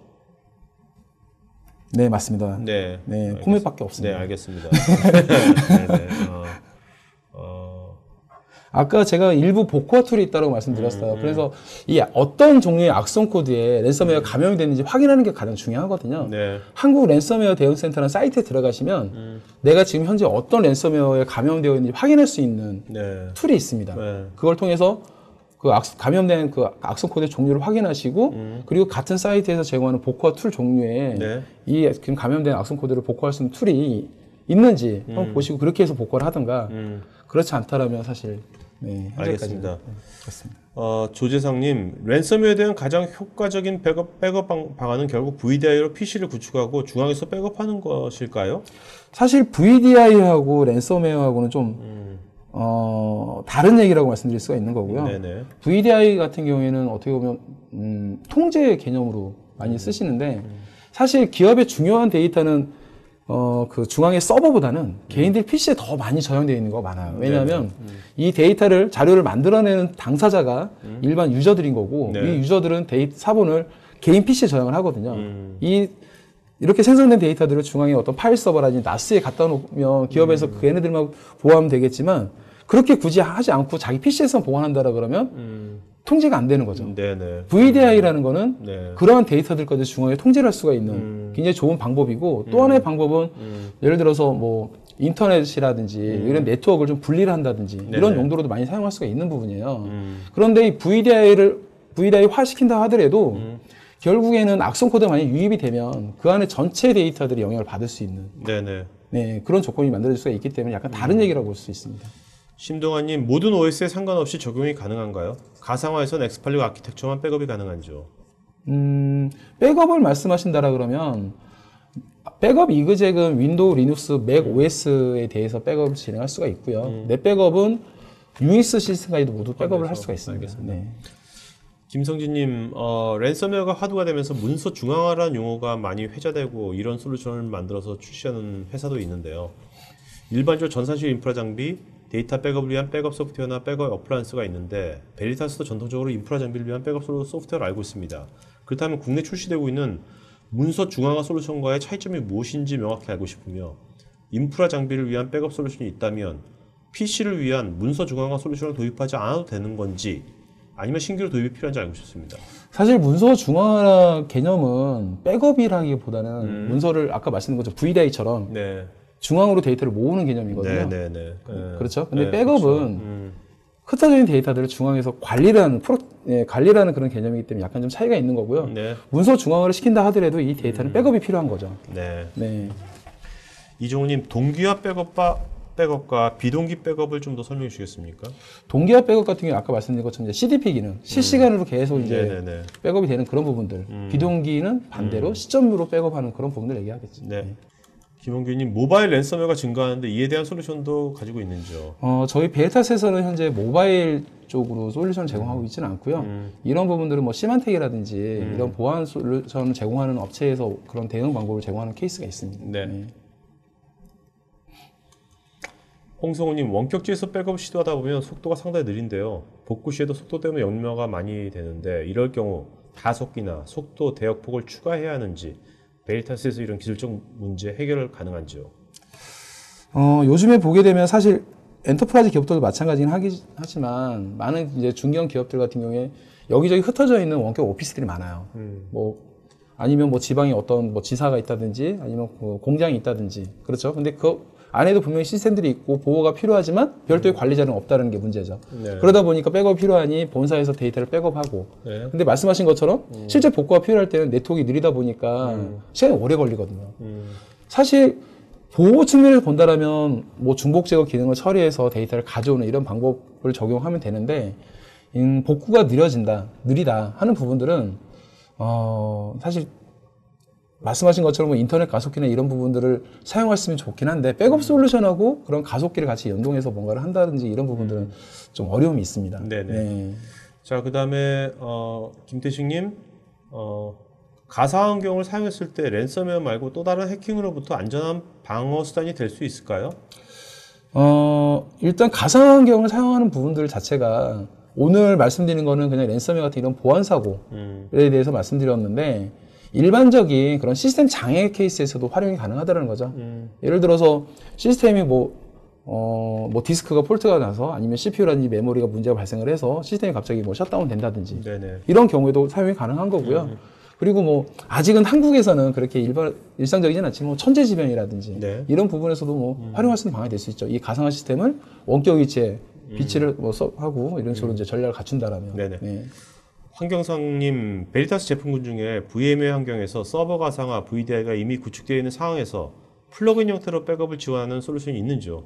네, 맞습니다. 네. 네, 포맷밖에 없습니다. 네, 알겠습니다. 네네. 아까 제가 일부 복호화 툴이 있다고 말씀드렸어요. 그래서 이 어떤 종류의 악성 코드에 랜섬웨어 감염이 됐는지 확인하는 게 가장 중요하거든요. 네. 한국 랜섬웨어 대응센터라는 사이트에 들어가시면 내가 지금 현재 어떤 랜섬웨어에 감염되어 있는지 확인할 수 있는 네. 툴이 있습니다. 네. 그걸 통해서 그 감염된 그 악성 코드의 종류를 확인하시고 그리고 같은 사이트에서 제공하는 복호화 툴 종류에 네. 이 지금 감염된 악성 코드를 복호할 수 있는 툴이 있는지 한번 보시고 그렇게 해서 복호를 하든가 그렇지 않다라면 사실 네, 현재까지는. 알겠습니다. 네, 그렇습니다. 조재상님, 랜섬웨어에 대한 가장 효과적인 백업 방안은 결국 VDI로 PC를 구축하고 중앙에서 백업하는 것일까요? 사실 VDI하고 랜섬웨어하고는 좀 다른 얘기라고 말씀드릴 수가 있는 거고요. 네네. VDI 같은 경우에는 어떻게 보면 통제 개념으로 많이 쓰시는데 사실 기업의 중요한 데이터는 그 중앙의 서버보다는 개인들 PC에 더 많이 저장되어 있는 거가 많아요. 왜냐하면 이 데이터를 자료를 만들어내는 당사자가 일반 유저들인 거고 네. 이 유저들은 사본을 개인 PC에 저장을 하거든요. 이렇게 생성된 데이터들을 중앙에 어떤 파일 서버라든지 NAS에 갖다 놓으면 기업에서 그 얘네들만 보호하면 되겠지만 그렇게 굳이 하지 않고 자기 PC에서 보관한다라 그러면 통제가 안 되는 거죠. 네네. VDI라는 거는 네. 그러한 데이터들까지 중앙에 통제를 할 수가 있는 굉장히 좋은 방법이고 또 하나의 방법은 예를 들어서 뭐 인터넷이라든지 이런 네트워크를 좀 분리를 한다든지 이런 네네. 용도로도 많이 사용할 수가 있는 부분이에요. 그런데 이 VDI화 시킨다 하더라도 결국에는 악성 코드가 만약 유입이 되면 그 안에 전체 데이터들이 영향을 받을 수 있는 네네. 네, 그런 조건이 만들어질 수가 있기 때문에 약간 다른 얘기라고 볼 수 있습니다. 심동환님, 모든 OS에 상관없이 적용이 가능한가요? 가상화에선 엑스팔릭 아키텍처만 백업이 가능한지요? 백업을 말씀하신다라 그러면 백업 이그젝은 윈도우, 리눅스, 맥 OS에 대해서 백업을 진행할 수가 있고요. 넷 백업은 유닉스 시스템까지도 모두 백업을 할 수가 있습니다. 알겠습니다. 네. 김성진님, 랜섬웨어가 화두가 되면서 문서 중앙화라는 용어가 많이 회자되고 이런 솔루션을 만들어서 출시하는 회사도 있는데요. 일반적으로 전산실 인프라 장비, 데이터 백업을 위한 백업 소프트웨어나 백업 어플라이언스가 있는데 베리타스도 전통적으로 인프라 장비를 위한 백업 소프트웨어를 알고 있습니다. 그렇다면 국내 출시되고 있는 문서 중앙화 솔루션과의 차이점이 무엇인지 명확히 알고 싶으며 인프라 장비를 위한 백업 솔루션이 있다면 PC를 위한 문서 중앙화 솔루션을 도입하지 않아도 되는 건지 아니면 신규로 도입이 필요한지 알고 싶습니다. 사실 문서 중앙화 개념은 백업이라기보다는 문서를 아까 말씀드린 것처럼 VDI처럼 네. 중앙으로 데이터를 모으는 개념이거든요. 네네네. 그렇죠. 근데 네, 백업은 그렇죠. 흩어진 데이터들을 중앙에서 관리라는 그런 개념이기 때문에 약간 좀 차이가 있는 거고요. 네. 문서 중앙화를 시킨다 하더라도 이 데이터는 백업이 필요한 거죠. 네. 네. 이종우님, 동기화 백업과 비동기 백업을 좀 더 설명해 주시겠습니까? 동기화 백업 같은 경우 아까 말씀드린 것처럼 이제 CDP 기능, 실시간으로 계속 이제 네네네. 백업이 되는 그런 부분들. 비동기는 반대로 시점으로 백업하는 그런 부분들 얘기하겠죠. 네. 김원규님, 모바일 랜섬웨어가 증가하는데 이에 대한 솔루션도 가지고 있는지요? 저희 베타스에서는 현재 모바일 쪽으로 솔루션을 제공하고 있지는 않고요. 이런 부분들은 뭐 시만텍이라든지 이런 보안 솔루션을 제공하는 업체에서 그런 대응 방법을 제공하는 케이스가 있습니다. 네. 홍성우님, 원격지에서 백업 시도하다 보면 속도가 상당히 느린데요. 복구 시에도 속도 때문에 연료가 많이 되는데 이럴 경우 다속기나 속도 대역폭을 추가해야 하는지 베리타스에서 이런 기술적 문제 해결을 가능한지요? 요즘에 보게 되면 사실 엔터프라이즈 기업들도 마찬가지긴 하지만 많은 이제 중견 기업들 같은 경우에 여기저기 흩어져 있는 원격 오피스들이 많아요. 뭐 아니면 뭐 지방에 어떤 뭐 지사가 있다든지 아니면 그 공장이 있다든지 그렇죠. 근데 그 안에도 분명히 시스템들이 있고 보호가 필요하지만 별도의 관리자는 없다는 게 문제죠. 네. 그러다 보니까 백업이 필요하니 본사에서 데이터를 백업하고 네. 근데 말씀하신 것처럼 실제 복구가 필요할 때는 네트워크가 느리다 보니까 시간이 오래 걸리거든요. 사실 보호 측면에서 본다라면 뭐 중복 제거 기능을 처리해서 데이터를 가져오는 이런 방법을 적용하면 되는데 복구가 느리다 하는 부분들은 사실 말씀하신 것처럼 뭐 인터넷 가속기나 이런 부분들을 사용했으면 좋긴 한데 백업 솔루션하고 그런 가속기를 같이 연동해서 뭔가를 한다든지 이런 부분들은 좀 어려움이 있습니다. 네네. 네. 자, 그 다음에 김태식님, 가상 환경을 사용했을 때 랜섬웨어 말고 또 다른 해킹으로부터 안전한 방어 수단이 될 수 있을까요? 일단 가상 환경을 사용하는 부분들 자체가 오늘 말씀드리는 거는 그냥 랜섬웨어 같은 이런 보안 사고에 대해서 말씀드렸는데 일반적인 그런 시스템 장애 케이스에서도 활용이 가능하다는 거죠. 예를 들어서 시스템이 뭐 디스크가 폴트가 나서 아니면 CPU라든지 메모리가 문제가 발생을 해서 시스템이 갑자기 뭐 셧다운 된다든지 네네. 이런 경우에도 사용이 가능한 거고요. 그리고 뭐 아직은 한국에서는 그렇게 일상적이진 않지만 뭐 천재지변이라든지 네. 이런 부분에서도 뭐 활용할 수 있는 방안이 될 수 있죠. 이 가상화 시스템을 원격 위치에 비치를 뭐 하고 이런 식으로 이제 전략을 갖춘다라면. 네네. 네. 황경상님, 베리타스 제품군 중에 VMware 환경에서 서버 가상화 VDI가 이미 구축되어 있는 상황에서 플러그인 형태로 백업을 지원하는 솔루션이 있는지요?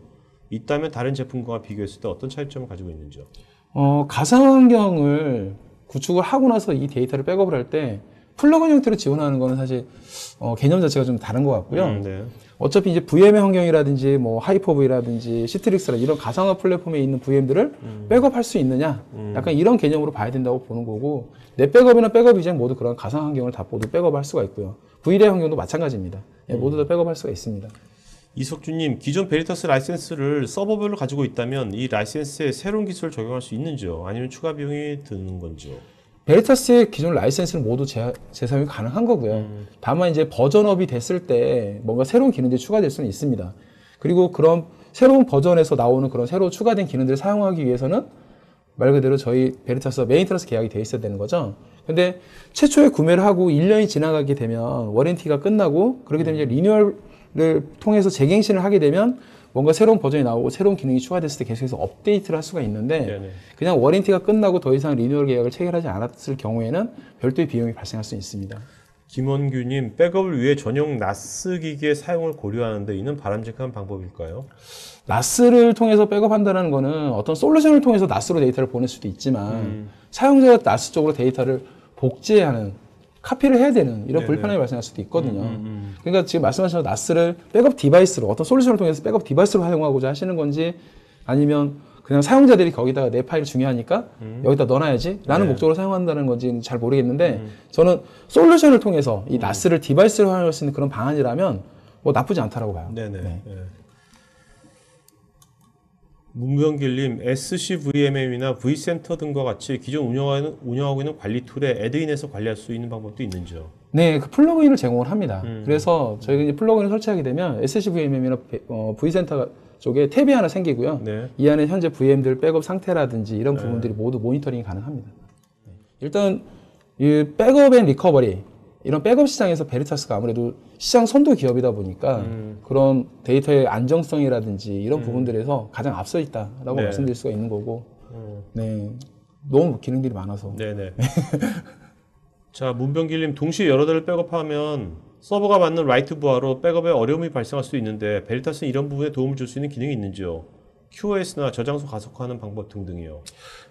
있다면 다른 제품과 비교했을 때 어떤 차이점을 가지고 있는지요? 가상 환경을 구축을 하고 나서 이 데이터를 백업을 할 때 플러그인 형태로 지원하는 거는 사실 개념 자체가 좀 다른 것 같고요. 네. 어차피 이제 VM의 환경이라든지 뭐 하이퍼V라든지 시트릭스라 이런 가상화 플랫폼에 있는 VM들을 백업할 수 있느냐 약간 이런 개념으로 봐야 된다고 보는 거고 넷 백업이나 백업 이전 모두 그런 가상 환경을 다 모두 백업할 수가 있고요. VDI 환경도 마찬가지입니다. 예, 모두 다 백업할 수가 있습니다. 이석주님, 기존 베리타스 라이센스를 서버별로 가지고 있다면 이 라이센스에 새로운 기술을 적용할 수 있는지요? 아니면 추가 비용이 드는 건지요? 베리타스의 기존 라이센스는 모두 재사용이 가능한 거고요. 다만 이제 버전업이 됐을 때 뭔가 새로운 기능들이 추가될 수는 있습니다. 그리고 그런 새로운 버전에서 나오는 그런 새로 추가된 기능들을 사용하기 위해서는 말 그대로 저희 베리타스 메인터너스 계약이 돼 있어야 되는 거죠. 근데 최초에 구매를 하고 1년이 지나가게 되면 워런티가 끝나고 그렇게 되면 이제 리뉴얼을 통해서 재갱신을 하게 되면 뭔가 새로운 버전이 나오고 새로운 기능이 추가됐을 때 계속해서 업데이트를 할 수가 있는데 네네. 그냥 워런티가 끝나고 더 이상 리뉴얼 계약을 체결하지 않았을 경우에는 별도의 비용이 발생할 수 있습니다. 김원규님, 백업을 위해 전용 NAS 기기의 사용을 고려하는데 이는 바람직한 방법일까요? NAS를 통해서 백업한다는 거는 어떤 솔루션을 통해서 NAS로 데이터를 보낼 수도 있지만 사용자가 NAS 쪽으로 데이터를 복제하는 카피를 해야 되는 이런 네네. 불편함이 발생할 수도 있거든요. 그러니까 지금 말씀하신 NAS를 백업 디바이스로 어떤 솔루션을 통해서 백업 디바이스로 사용하고자 하시는 건지 아니면 그냥 사용자들이 거기다가 내 파일이 중요하니까 여기다 넣어놔야지 라는 네. 목적으로 사용한다는 건지는 잘 모르겠는데 저는 솔루션을 통해서 이 NAS를 디바이스로 활용할 수 있는 그런 방안이라면 뭐 나쁘지 않다라고 봐요. 네네. 네. 네. 문병길님, SCVMM이나 vCenter 등과 같이 기존 운영하고 있는 관리 툴에 애드인해서 관리할 수 있는 방법도 있는지요? 네, 그 플러그인을 제공을 합니다. 그래서 저희가 이제 플러그인을 설치하게 되면 SCVMM이나 vCenter 쪽에 탭이 하나 생기고요. 네. 이 안에 현재 VM들 백업 상태라든지 이런 부분들이 모두 모니터링이 가능합니다. 일단 이 백업 앤 리커버리 이런 백업 시장에서 베리타스가 아무래도 시장 선도 기업이다 보니까 그런 데이터의 안정성이라든지 이런 부분들에서 가장 앞서 있다라고 네. 말씀드릴 수가 있는 거고, 네, 너무 기능들이 많아서. 네네. 자, 문병길님, 동시에 여러 대를 백업하면 서버가 맞는 라이트 부하로 백업에 어려움이 발생할 수 있는데 베리타스는 이런 부분에 도움을 줄 수 있는 기능이 있는지요? QoS나 저장소 가속화하는 방법 등등이요.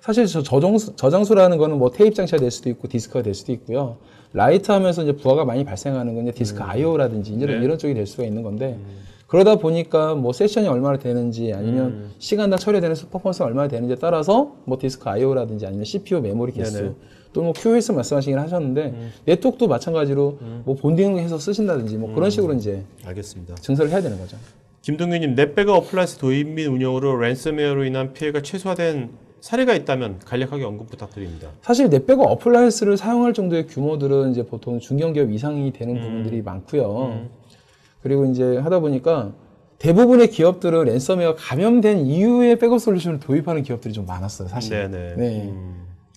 사실 저장소라는 거는 뭐 테이프 장치가 될 수도 있고 디스크가 될 수도 있고요. 라이트 하면서 이제 부하가 많이 발생하는 건 이제 디스크 IO라든지 이런 쪽이 될 수가 있는 건데 그러다 보니까 뭐 세션이 얼마나 되는지 아니면 시간당 처리되는 퍼포먼스가 얼마나 되는지에 따라서 뭐 디스크 IO라든지 아니면 CPU 메모리 개수 네네. 또 뭐 QoS 말씀하시긴 하셨는데 네트워크도 마찬가지로 뭐 본딩해서 쓰신다든지 뭐 그런 식으로 이제 알겠습니다. 증설을 해야 되는 거죠. 김동규님, 넷백업 어플라이언스 도입 및 운영으로 랜섬웨어로 인한 피해가 최소화된 사례가 있다면 간략하게 언급 부탁드립니다. 사실 넷백업 어플라이언스를 사용할 정도의 규모들은 이제 보통 중견기업 이상이 되는 부분들이 많고요. 그리고 이제 하다 보니까 대부분의 기업들은 랜섬웨어 감염된 이후에 백업 솔루션을 도입하는 기업들이 좀 많았어요, 사실. 네네. 네.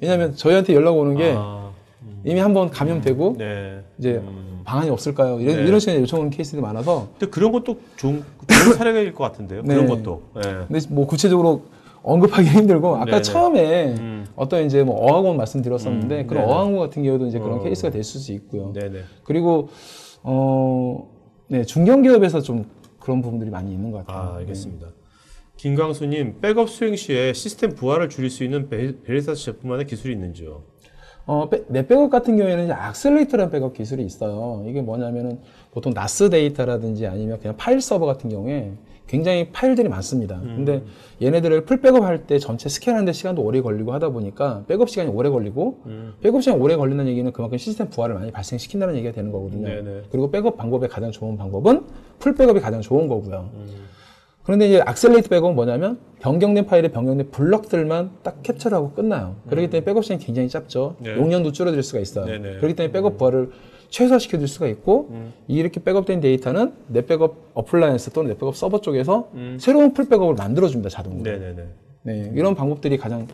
왜냐하면 저희한테 연락 오는 게 이미 한번 감염되고 네. 이제 방안이 없을까요? 이런 식의 요청 오는 케이스들이 많아서. 근데 그런 것도 좋은 사례일 것 같은데요. 네. 그런 것도. 네. 근데 뭐 구체적으로 언급하기 힘들고 아까 네네. 처음에 어떤 이제 뭐 어학원 말씀드렸었는데 그런 네네. 어학원 같은 경우도 이제 그런 케이스가 될 수 있고요. 네네. 그리고 네, 중견기업에서 좀 그런 부분들이 많이 있는 것 같아요. 아, 알겠습니다. 김광수님, 백업 수행 시에 시스템 부하를 줄일 수 있는 베리타스 제품만의 기술이 있는지요? 넷백업 같은 경우에는 이제 악셀레이터라는 백업 기술이 있어요. 이게 뭐냐면은 보통 NAS 데이터라든지 아니면 그냥 파일 서버 같은 경우에 굉장히 파일들이 많습니다. 근데 얘네들을 풀 백업 할 때 전체 스캔하는데 시간도 오래 걸리고 하다 보니까 백업 시간이 오래 걸리고 백업 시간이 오래 걸린다는 얘기는 그만큼 시스템 부하를 많이 발생시킨다는 얘기가 되는 거거든요. 네네. 그리고 백업 방법의 가장 좋은 방법은 풀 백업이 가장 좋은 거고요. 그런데 이제 악셀레이트 백업은 뭐냐면 변경된 파일의 변경된 블럭들만 딱 캡처하고 끝나요. 그렇기 때문에 백업 시간이 굉장히 짧죠. 네. 용량도 줄어들 수가 있어요. 네네. 그렇기 때문에 백업 부하를 최소화시켜 줄 수가 있고 이렇게 백업된 데이터는 넷백업 어플라이언스 또는 넷백업 서버 쪽에서 새로운 풀 백업을 만들어 줍니다, 자동으로. 네네네. 네, 이런 방법들이 가장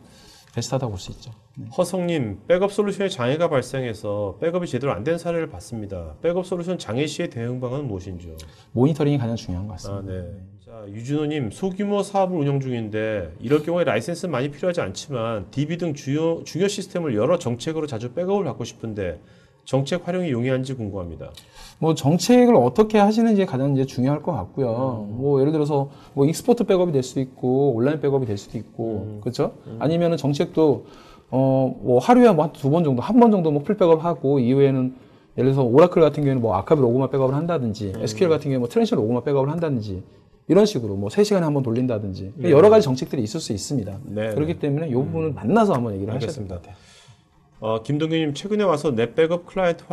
베스트하다고 볼 수 있죠. 허성님, 백업 솔루션에 장애가 발생해서 백업이 제대로 안 된 사례를 봤습니다. 백업 솔루션 장애 시의 대응 방안은 무엇인지요? 모니터링이 가장 중요한 것 같습니다. 아, 네. 자, 유준호님, 소규모 사업을 운영 중인데 이럴 경우에 라이센스는 많이 필요하지 않지만 DB 등 중요 시스템을 여러 정책으로 자주 백업을 받고 싶은데 정책 활용이 용이한지 궁금합니다. 뭐 정책을 어떻게 하시는지 가장 이제 중요할 것 같고요. 뭐 예를 들어서 뭐 익스포트 백업이 될 수도 있고 온라인 백업이 될 수도 있고 그렇죠? 아니면은 정책도 뭐 하루에 뭐 한 두 번 정도, 한 번 정도 뭐 풀 백업하고 이후에는 예를 들어서 오라클 같은 경우에는 뭐 아카비 로그만 백업을 한다든지 SQL 같은 경우에 뭐 트랜시션 로그만 백업을 한다든지 이런 식으로 뭐 3시간에 한 번 돌린다든지 여러 가지 정책들이 있을 수 있습니다. 네. 그렇기 때문에 이 부분은 만나서 한번 얘기를 하셔야 될 알겠습니다. 것 같아요. 김동규님, 최근에 와서 넷백업 클라이언트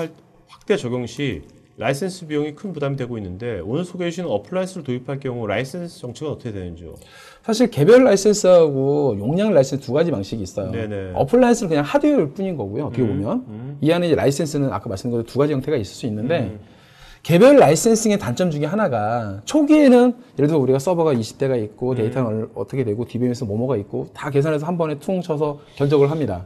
확대 적용 시 라이센스 비용이 큰 부담이 되고 있는데 오늘 소개해 주신 어플라이언스를 도입할 경우 라이센스 정책은 어떻게 되는지요? 사실 개별 라이센스하고 용량 라이센스 두 가지 방식이 있어요. 네네. 어플라이언스는 그냥 하드웨어일 뿐인 거고요. 어떻게 보면 이 안에 이제 라이센스는 아까 말씀드린 대로 두 가지 형태가 있을 수 있는데 개별 라이센싱의 단점 중에 하나가 초기에는 예를 들어 우리가 서버가 20대가 있고 데이터는 어떻게 되고 DBM에서 뭐가 있고 다 계산해서 한 번에 퉁 쳐서 견적을 합니다.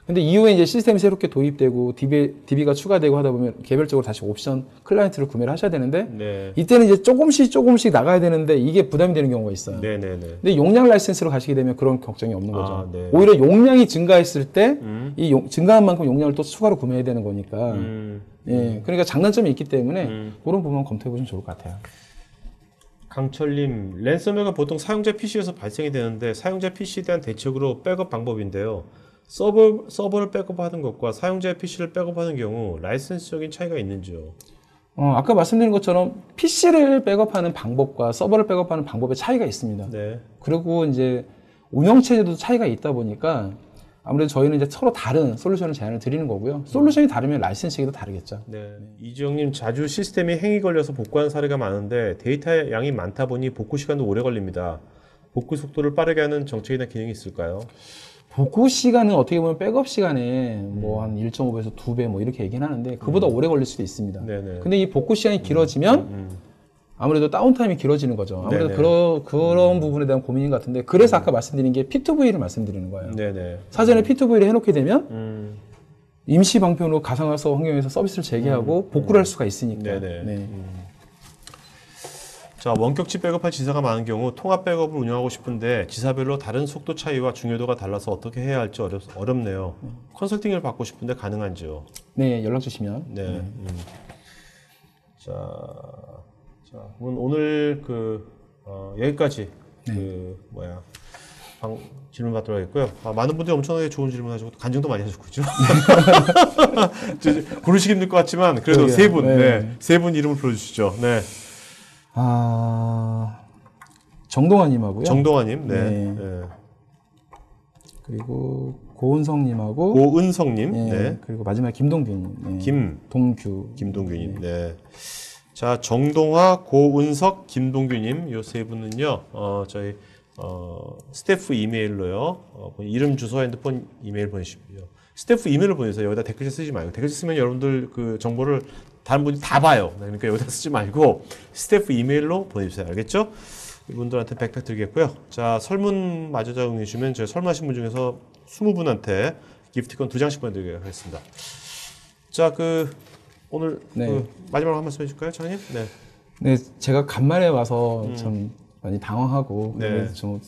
근데 이후에 이제 시스템이 새롭게 도입되고 DB가 추가되고 하다 보면 개별적으로 다시 옵션 클라이언트를 구매를 하셔야 되는데 네. 이때는 이제 조금씩 나가야 되는데 이게 부담이 되는 경우가 있어요. 네네네. 근데 용량 라이센스로 가시게 되면 그런 걱정이 없는 거죠. 아, 네. 오히려 용량이 증가했을 때 이 증가한 만큼 용량을 또 추가로 구매해야 되는 거니까. 예, 그러니까 장단점이 있기 때문에 그런 부분 검토해 보시면 좋을 것 같아요. 강철님, 랜섬웨어가 보통 사용자 PC에서 발생이 되는데 사용자 PC에 대한 대책으로 백업 방법인데요. 서버를 백업하는 것과 사용자의 PC를 백업하는 경우 라이센스적인 차이가 있는지요? 아까 말씀드린 것처럼 PC를 백업하는 방법과 서버를 백업하는 방법의 차이가 있습니다. 네. 그리고 이제 운영체제도 차이가 있다 보니까 아무래도 저희는 이제 서로 다른 솔루션을 제안을 드리는 거고요. 솔루션이 다르면 라이센싱도 다르겠죠. 네. 이지영님, 자주 시스템이 행이 걸려서 복구하는 사례가 많은데 데이터 양이 많다 보니 복구 시간도 오래 걸립니다. 복구 속도를 빠르게 하는 정책이나 기능이 있을까요? 복구 시간은 어떻게 보면 백업 시간에 뭐 한 1.5배에서 2배 뭐 이렇게 얘기는 하는데 그보다 오래 걸릴 수도 있습니다. 네네. 근데 이 복구 시간이 길어지면 아무래도 다운타임이 길어지는 거죠. 아무래도 네네. 그런 부분에 대한 고민인 것 같은데 그래서 아까 말씀드린 게 P2V를 말씀드리는 거예요. 네네. 사전에 P2V를 해놓게 되면 임시 방편으로 가상화서 환경에서 서비스를 재개하고 복구를 할 수가 있으니까. 네네. 네. 자, 원격지 백업할 지사가 많은 경우 통합 백업을 운영하고 싶은데 지사별로 다른 속도 차이와 중요도가 달라서 어떻게 해야 할지 어렵네요. 컨설팅을 받고 싶은데 가능한지요? 네, 연락 주시면. 네. 자, 오늘 여기까지 질문 받도록 하겠고요. 많은 분들이 엄청나게 좋은 질문 하시고 간증도 많이 하셨고 그죠? 고르시기 힘들 것 같지만 그래도 세 분, 세 분 이름을 불러주시죠. 네. 정동환님하고요. 정동환님, 네. 네. 네. 고은성님하고 고은성님, 네. 네. 그리고 마지막에 김동균. 네. 김동균님, 네. 자, 정동화, 고은석, 김동규님 요 세 분은요, 저희 스태프 이메일로요, 이름, 주소, 핸드폰, 이메일 보내시고요. 스태프 이메일을 보내세요. 여기다 댓글을 쓰지 말고 댓글을 쓰면 여러분들 그 정보를 다른 분이 다 봐요. 그러니까 여기다 쓰지 말고 스태프 이메일로 보내주세요. 알겠죠? 이분들한테 백팩 드리겠고요. 자, 설문 마저자 응해주시면 저희 설문하신 분 중에서 20분한테 기프티콘 2장씩 보내드리도록 하겠습니다. 자, 오늘 마지막으로 한 말씀 해줄까요, 차장님? 네. 네, 제가 간만에 와서 참 많이 당황하고 네. 좀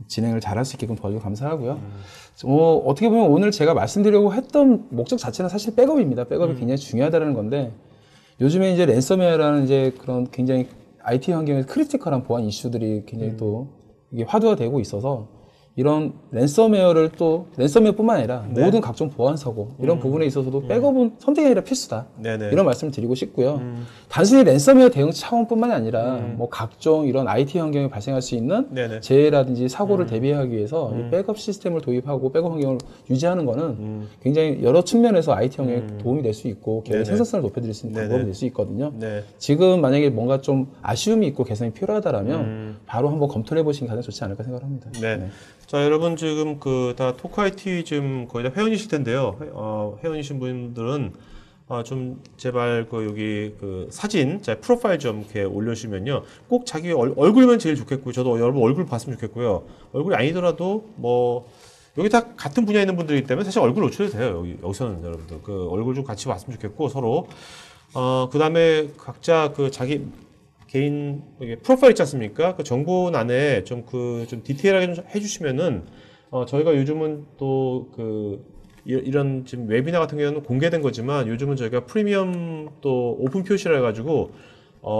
진행을 잘할 수 있게끔 도와주셔서 감사하고요. 어떻게 보면 오늘 제가 말씀드리려고 했던 목적 자체는 사실 백업입니다. 백업이 굉장히 중요하다는 건데 요즘에 이제 랜섬웨어라는 이제 그런 굉장히 IT 환경에서 크리티컬한 보안 이슈들이 굉장히 또 이게 화두화되고 있어서 이런 랜섬웨어뿐만 아니라 모든 각종 보안 사고 이런 부분에 있어서도 백업은 선택이 아니라 필수다. 네네. 이런 말씀을 드리고 싶고요. 단순히 랜섬웨어 대응 차원뿐만이 아니라 뭐 각종 이런 IT 환경에 발생할 수 있는 네네. 재해라든지 사고를 대비하기 위해서 이 백업 시스템을 도입하고 백업 환경을 유지하는 거는 굉장히 여러 측면에서 IT 환경에 도움이 될 수 있고 개인의 생산성을 높여드릴 수 있는 방법이 될 수 있거든요. 네. 지금 만약에 뭔가 좀 아쉬움이 있고 개선이 필요하다라면 바로 한번 검토를 해보시는 게 가장 좋지 않을까 생각합니다. 네. 자, 여러분 지금 다 토크 IT 지금 거의 다 회원이실 텐데요. 회원이신 분들은 좀 제발 여기 사진, 프로파일 좀 이렇게 올려주시면요. 꼭 자기 얼굴이면 제일 좋겠고요. 저도 여러분 얼굴 봤으면 좋겠고요. 얼굴이 아니더라도 여기 다 같은 분야에 있는 분들이기 때문에 사실 얼굴 노출해도 돼요. 여기서는 여러분들 얼굴 좀 같이 봤으면 좋겠고 서로. 그 다음에 각자 자기 개인 프로파일 있지 않습니까? 그 정보란에 좀 디테일하게 좀 해주시면은 저희가 요즘은 또 이런 지금 웨비나 같은 경우는 공개된 거지만 요즘은 저희가 프리미엄 또 오픈 표시라 해가지고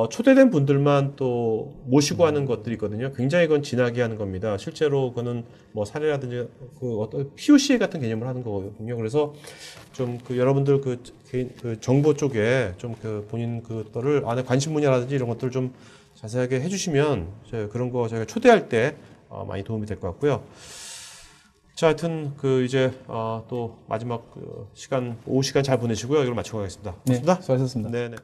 초대된 분들만 또 모시고 하는 것들이 있거든요. 굉장히 그건 진하게 하는 겁니다. 실제로 그거는 뭐 사례라든지 어떤 POC 같은 개념을 하는 거거든요. 그래서 좀 여러분들 개인 정보 쪽에 좀 본인 그거를 안에 관심 분야라든지 이런 것들을 좀 자세하게 해주시면 그런 거 저희가 초대할 때 많이 도움이 될 것 같고요. 자, 하여튼 이제 또 마지막 오후 시간 잘 보내시고요. 이걸 마치고 가겠습니다. 고맙습니다. 네, 수고하셨습니다. 네네.